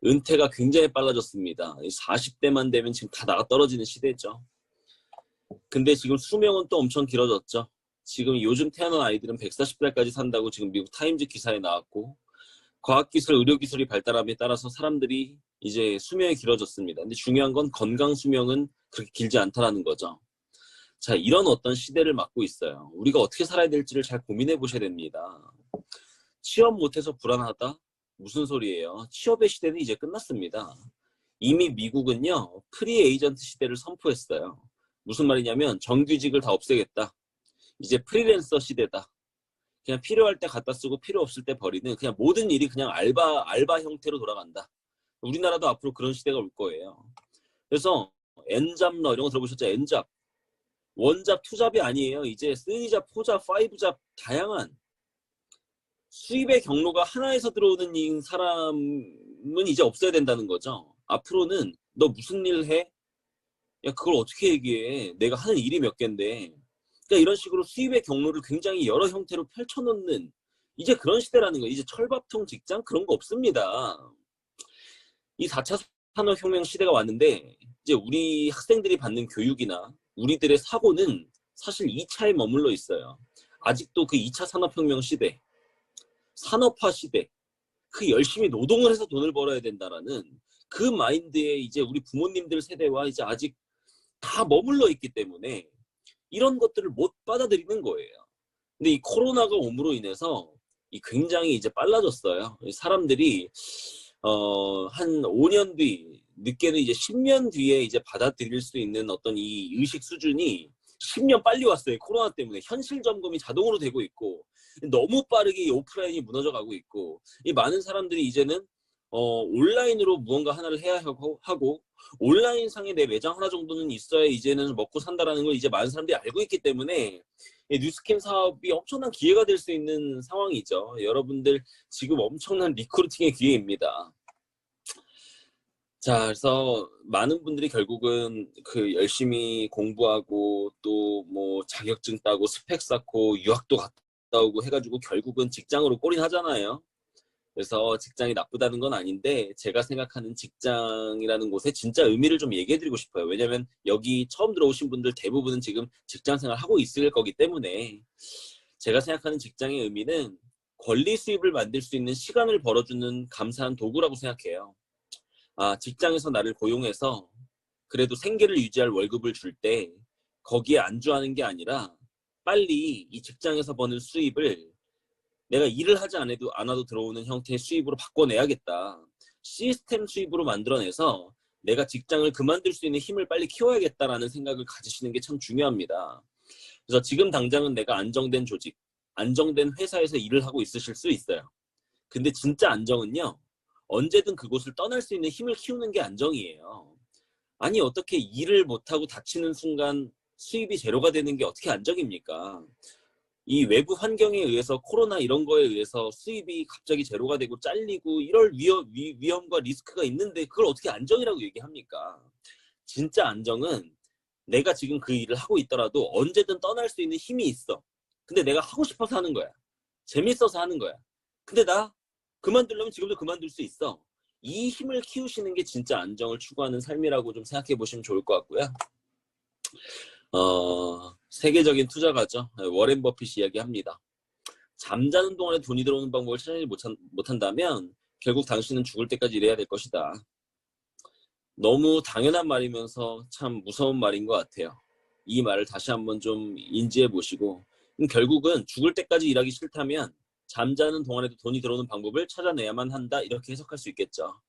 은퇴가 굉장히 빨라졌습니다. 40대만 되면 지금 다 나가 떨어지는 시대죠. 근데 지금 수명은 또 엄청 길어졌죠. 지금 요즘 태어난 아이들은 140살까지 산다고 지금 미국 타임즈 기사에 나왔고 과학기술, 의료기술이 발달함에 따라서 사람들이 이제 수명이 길어졌습니다. 근데 중요한 건 건강 수명은 그렇게 길지 않다라는 거죠. 자, 이런 어떤 시대를 맞고 있어요. 우리가 어떻게 살아야 될지를 잘 고민해 보셔야 됩니다. 취업 못해서 불안하다? 무슨 소리예요? 취업의 시대는 이제 끝났습니다. 이미 미국은요, 프리 에이전트 시대를 선포했어요. 무슨 말이냐면 정규직을 다 없애겠다. 이제 프리랜서 시대다. 그냥 필요할 때 갖다 쓰고 필요 없을 때 버리는 그냥 모든 일이 그냥 알바 형태로 돌아간다. 우리나라도 앞으로 그런 시대가 올 거예요. 그래서 N잡러 이런 거 들어보셨죠? N잡. 원잡, 투잡이 아니에요. 이제 3잡, 4잡, 5잡 다양한 수입의 경로가 하나에서 들어오는 사람 이제 없어야 된다는 거죠. 앞으로는 너 무슨 일 해? 야, 그걸 어떻게 얘기해? 내가 하는 일이 몇 갠데. 그러니까 이런 식으로 수입의 경로를 굉장히 여러 형태로 펼쳐놓는 이제 그런 시대라는 거예요. 이제 철밥통 직장 그런 거 없습니다. 이 4차 산업혁명 시대가 왔는데 이제 우리 학생들이 받는 교육이나 우리들의 사고는 사실 2차에 머물러 있어요. 아직도 그 2차 산업혁명 시대, 산업화 시대, 그 열심히 노동을 해서 돈을 벌어야 된다라는 그 마인드에 이제 우리 부모님들 세대와 이제 아직 다 머물러 있기 때문에 이런 것들을 못 받아들이는 거예요. 근데 이 코로나가 옴으로 인해서 이 굉장히 이제 빨라졌어요. 사람들이 한 5년 뒤, 늦게는 이제 10년 뒤에 이제 받아들일 수 있는 어떤 이 의식 수준이 10년 빨리 왔어요. 코로나 때문에 현실 점검이 자동으로 되고 있고 너무 빠르게 이 오프라인이 무너져 가고 있고 이 많은 사람들이 이제는 온라인으로 무언가 하나를 해야 하고 온라인상에 내 매장 하나 정도는 있어야 이제는 먹고 산다라는 걸 이제 많은 사람들이 알고 있기 때문에 이 뉴스캠 사업이 엄청난 기회가 될 수 있는 상황이죠. 여러분들 지금 엄청난 리크루팅의 기회입니다. 자, 그래서 많은 분들이 결국은 그 열심히 공부하고 또 뭐 자격증 따고 스펙 쌓고 유학도 갔다 오고 해가지고 결국은 직장으로 골인하잖아요. 그래서 직장이 나쁘다는 건 아닌데 제가 생각하는 직장이라는 곳에 진짜 의미를 좀 얘기해드리고 싶어요. 왜냐면 여기 처음 들어오신 분들 대부분은 지금 직장 생활 하고 있을 거기 때문에 제가 생각하는 직장의 의미는 권리 수입을 만들 수 있는 시간을 벌어주는 감사한 도구라고 생각해요. 아, 직장에서 나를 고용해서 그래도 생계를 유지할 월급을 줄 때 거기에 안주하는 게 아니라 빨리 이 직장에서 버는 수입을 내가 일을 하지 않아도 들어오는 형태의 수입으로 바꿔내야겠다. 시스템 수입으로 만들어내서 내가 직장을 그만둘 수 있는 힘을 빨리 키워야겠다라는 생각을 가지시는 게 참 중요합니다. 그래서 지금 당장은 내가 안정된 조직, 안정된 회사에서 일을 하고 있으실 수 있어요. 근데 진짜 안정은요, 언제든 그곳을 떠날 수 있는 힘을 키우는 게 안정이에요. 아니, 어떻게 일을 못하고 다치는 순간 수입이 제로가 되는 게 어떻게 안정입니까? 이 외부 환경에 의해서 코로나 이런 거에 의해서 수입이 갑자기 제로가 되고 잘리고 이럴 위험과 리스크가 있는데 그걸 어떻게 안정이라고 얘기합니까? 진짜 안정은 내가 지금 그 일을 하고 있더라도 언제든 떠날 수 있는 힘이 있어. 근데 내가 하고 싶어서 하는 거야. 재밌어서 하는 거야. 근데 나 그만두려면 지금도 그만둘 수 있어. 이 힘을 키우시는 게 진짜 안정을 추구하는 삶이라고 좀 생각해 보시면 좋을 것 같고요. 세계적인 투자가죠. 워렌 버핏이 이야기합니다. 잠자는 동안에 돈이 들어오는 방법을 찾지 못한다면 결국 당신은 죽을 때까지 일해야 될 것이다. 너무 당연한 말이면서 참 무서운 말인 것 같아요. 이 말을 다시 한번 좀 인지해 보시고 결국은 죽을 때까지 일하기 싫다면 잠자는 동안에도 돈이 들어오는 방법을 찾아내야만 한다. 이렇게 해석할 수 있겠죠.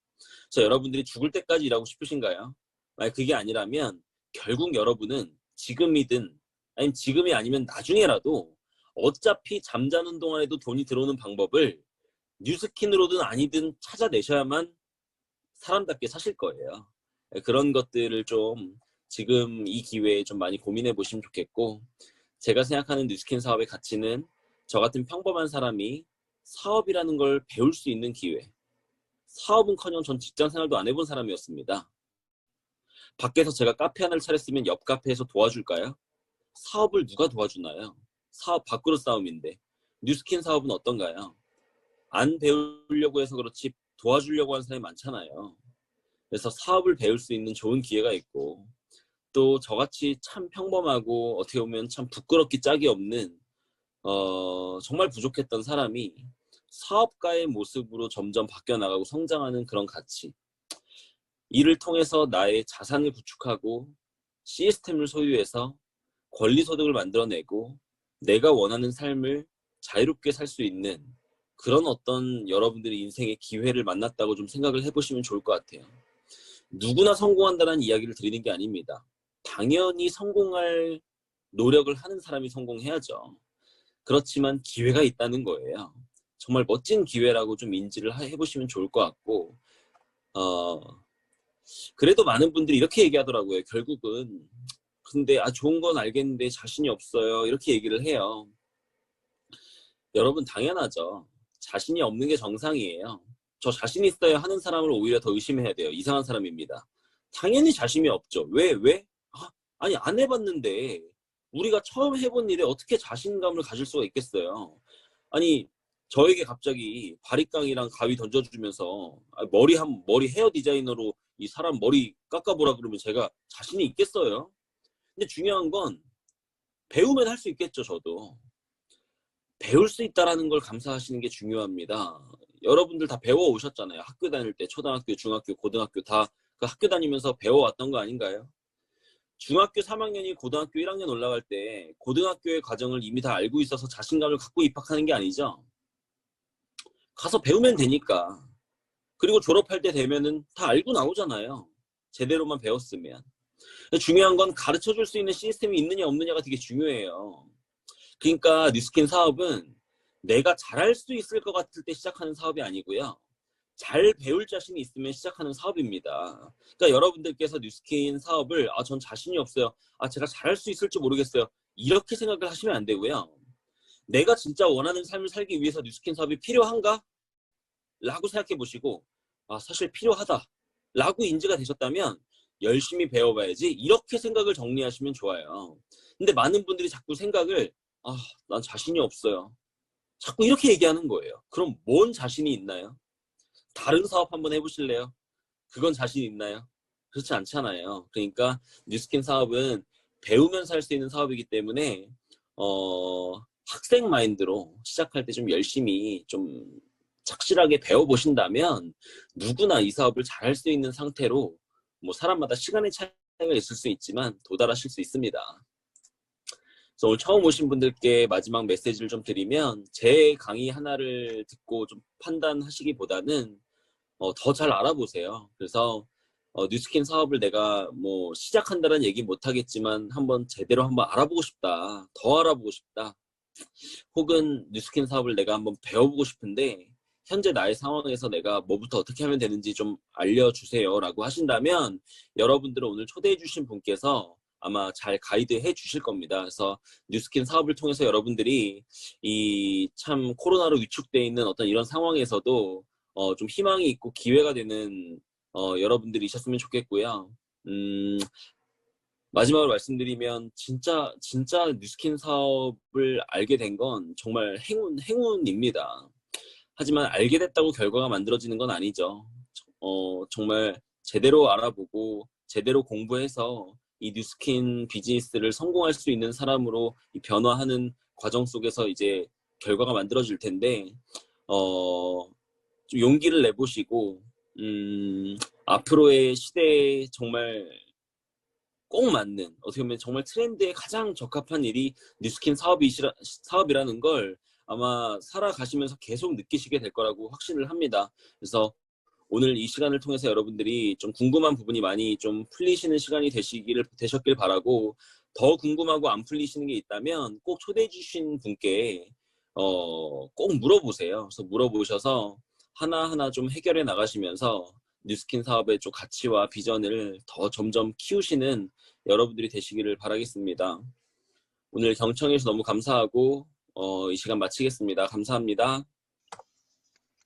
그래서 여러분들이 죽을 때까지 일하고 싶으신가요? 만약 그게 아니라면 결국 여러분은 지금이든 아니면 지금이 아니면 나중에라도 어차피 잠자는 동안에도 돈이 들어오는 방법을 뉴스킨으로든 아니든 찾아내셔야만 사람답게 사실 거예요. 그런 것들을 좀 지금 이 기회에 좀 많이 고민해 보시면 좋겠고, 제가 생각하는 뉴스킨 사업의 가치는 저 같은 평범한 사람이 사업이라는 걸 배울 수 있는 기회. 사업은커녕 전 직장 생활도 안 해본 사람이었습니다. 밖에서 제가 카페 하나를 차렸으면 옆 카페에서 도와줄까요? 사업을 누가 도와주나요? 사업 밖으로 싸움인데. 뉴스킨 사업은 어떤가요? 안 배우려고 해서 그렇지 도와주려고 하는 사람이 많잖아요. 그래서 사업을 배울 수 있는 좋은 기회가 있고, 또 저같이 참 평범하고 어떻게 보면 참 부끄럽기 짝이 없는 정말 부족했던 사람이 사업가의 모습으로 점점 바뀌어 나가고 성장하는 그런 가치, 이를 통해서 나의 자산을 구축하고 시스템을 소유해서 권리소득을 만들어내고 내가 원하는 삶을 자유롭게 살 수 있는 그런 어떤 여러분들의 인생의 기회를 만났다고 좀 생각을 해보시면 좋을 것 같아요. 누구나 성공한다는 이야기를 드리는 게 아닙니다. 당연히 성공할 노력을 하는 사람이 성공해야죠. 그렇지만 기회가 있다는 거예요. 정말 멋진 기회라고 좀 인지를 해보시면 좋을 것 같고, 그래도 많은 분들이 이렇게 얘기하더라고요. 결국은 근데 좋은 건 알겠는데 자신이 없어요. 이렇게 얘기를 해요. 여러분 당연하죠. 자신이 없는 게 정상이에요. 저 자신 있어요 하는 사람을 오히려 더 의심해야 돼요. 이상한 사람입니다. 당연히 자신이 없죠. 왜? 아니, 안 해봤는데 우리가 처음 해본 일에 어떻게 자신감을 가질 수가 있겠어요. 아니, 저에게 갑자기 바리깡이랑 가위 던져주면서 머리 헤어 디자이너로 이 사람 머리 깎아보라 그러면 제가 자신이 있겠어요? 근데 중요한 건 배우면 할 수 있겠죠. 저도 배울 수 있다라는 걸 감사하시는 게 중요합니다. 여러분들 다 배워 오셨잖아요. 학교 다닐 때 초등학교, 중학교, 고등학교 다 그 학교 다니면서 배워왔던 거 아닌가요? 중학교 3학년이 고등학교 1학년 올라갈 때 고등학교의 과정을 이미 다 알고 있어서 자신감을 갖고 입학하는 게 아니죠. 가서 배우면 되니까. 그리고 졸업할 때 되면은 다 알고 나오잖아요. 제대로만 배웠으면. 중요한 건 가르쳐 줄 수 있는 시스템이 있느냐 없느냐가 되게 중요해요. 그러니까 뉴스킨 사업은 내가 잘할 수 있을 것 같을 때 시작하는 사업이 아니고요. 잘 배울 자신이 있으면 시작하는 사업입니다. 그러니까 여러분들께서 뉴스킨 사업을 전 자신이 없어요. 제가 잘할 수 있을지 모르겠어요. 이렇게 생각을 하시면 안 되고요. 내가 진짜 원하는 삶을 살기 위해서 뉴스킨 사업이 필요한가? 라고 생각해 보시고 사실 필요하다 라고 인지가 되셨다면 열심히 배워봐야지 이렇게 생각을 정리하시면 좋아요. 근데 많은 분들이 자꾸 생각을 난 자신이 없어요. 자꾸 이렇게 얘기하는 거예요. 그럼 뭔 자신이 있나요? 다른 사업 한번 해보실래요? 그건 자신 있나요? 그렇지 않잖아요. 그러니까 뉴스킨 사업은 배우면서 할 수 있는 사업이기 때문에 학생 마인드로 시작할 때 좀 열심히 좀 착실하게 배워보신다면 누구나 이 사업을 잘할 수 있는 상태로 뭐 사람마다 시간의 차이가 있을 수 있지만 도달하실 수 있습니다. 그래서 오늘 처음 오신 분들께 마지막 메시지를 좀 드리면 제 강의 하나를 듣고 좀 판단하시기보다는 더 잘 알아보세요. 그래서 뉴스킨 사업을 내가 뭐 시작한다는 얘기 못하겠지만 한번 제대로 한번 알아보고 싶다. 더 알아보고 싶다. 혹은 뉴스킨 사업을 내가 한번 배워보고 싶은데 현재 나의 상황에서 내가 뭐부터 어떻게 하면 되는지 좀 알려주세요 라고 하신다면 여러분들은 오늘 초대해 주신 분께서 아마 잘 가이드해 주실 겁니다. 그래서 뉴스킨 사업을 통해서 여러분들이 이 참 코로나로 위축되어 있는 어떤 이런 상황에서도 좀 희망이 있고 기회가 되는 여러분들이셨으면 좋겠고요. 마지막으로 말씀드리면 진짜 뉴스킨 사업을 알게 된 건 정말 행운입니다. 하지만 알게 됐다고 결과가 만들어지는 건 아니죠. 정말 제대로 알아보고 제대로 공부해서 이 뉴스킨 비즈니스를 성공할 수 있는 사람으로 이 변화하는 과정 속에서 이제 결과가 만들어질 텐데 좀 용기를 내보시고 앞으로의 시대에 정말 꼭 맞는 어떻게 보면 정말 트렌드에 가장 적합한 일이 뉴스킨 사업이라는 걸 아마 살아가시면서 계속 느끼시게 될 거라고 확신을 합니다. 그래서 오늘 이 시간을 통해서 여러분들이 좀 궁금한 부분이 많이 좀 풀리시는 시간이 되셨길 바라고 더 궁금하고 안 풀리시는 게 있다면 꼭 초대해 주신 분께 꼭 물어보세요. 그래서 물어보셔서 하나하나 좀 해결해 나가시면서 뉴스킨 사업의 좀 가치와 비전을 더 점점 키우시는 여러분들이 되시기를 바라겠습니다. 오늘 경청해주셔서 너무 감사하고 이 시간 마치겠습니다. 감사합니다.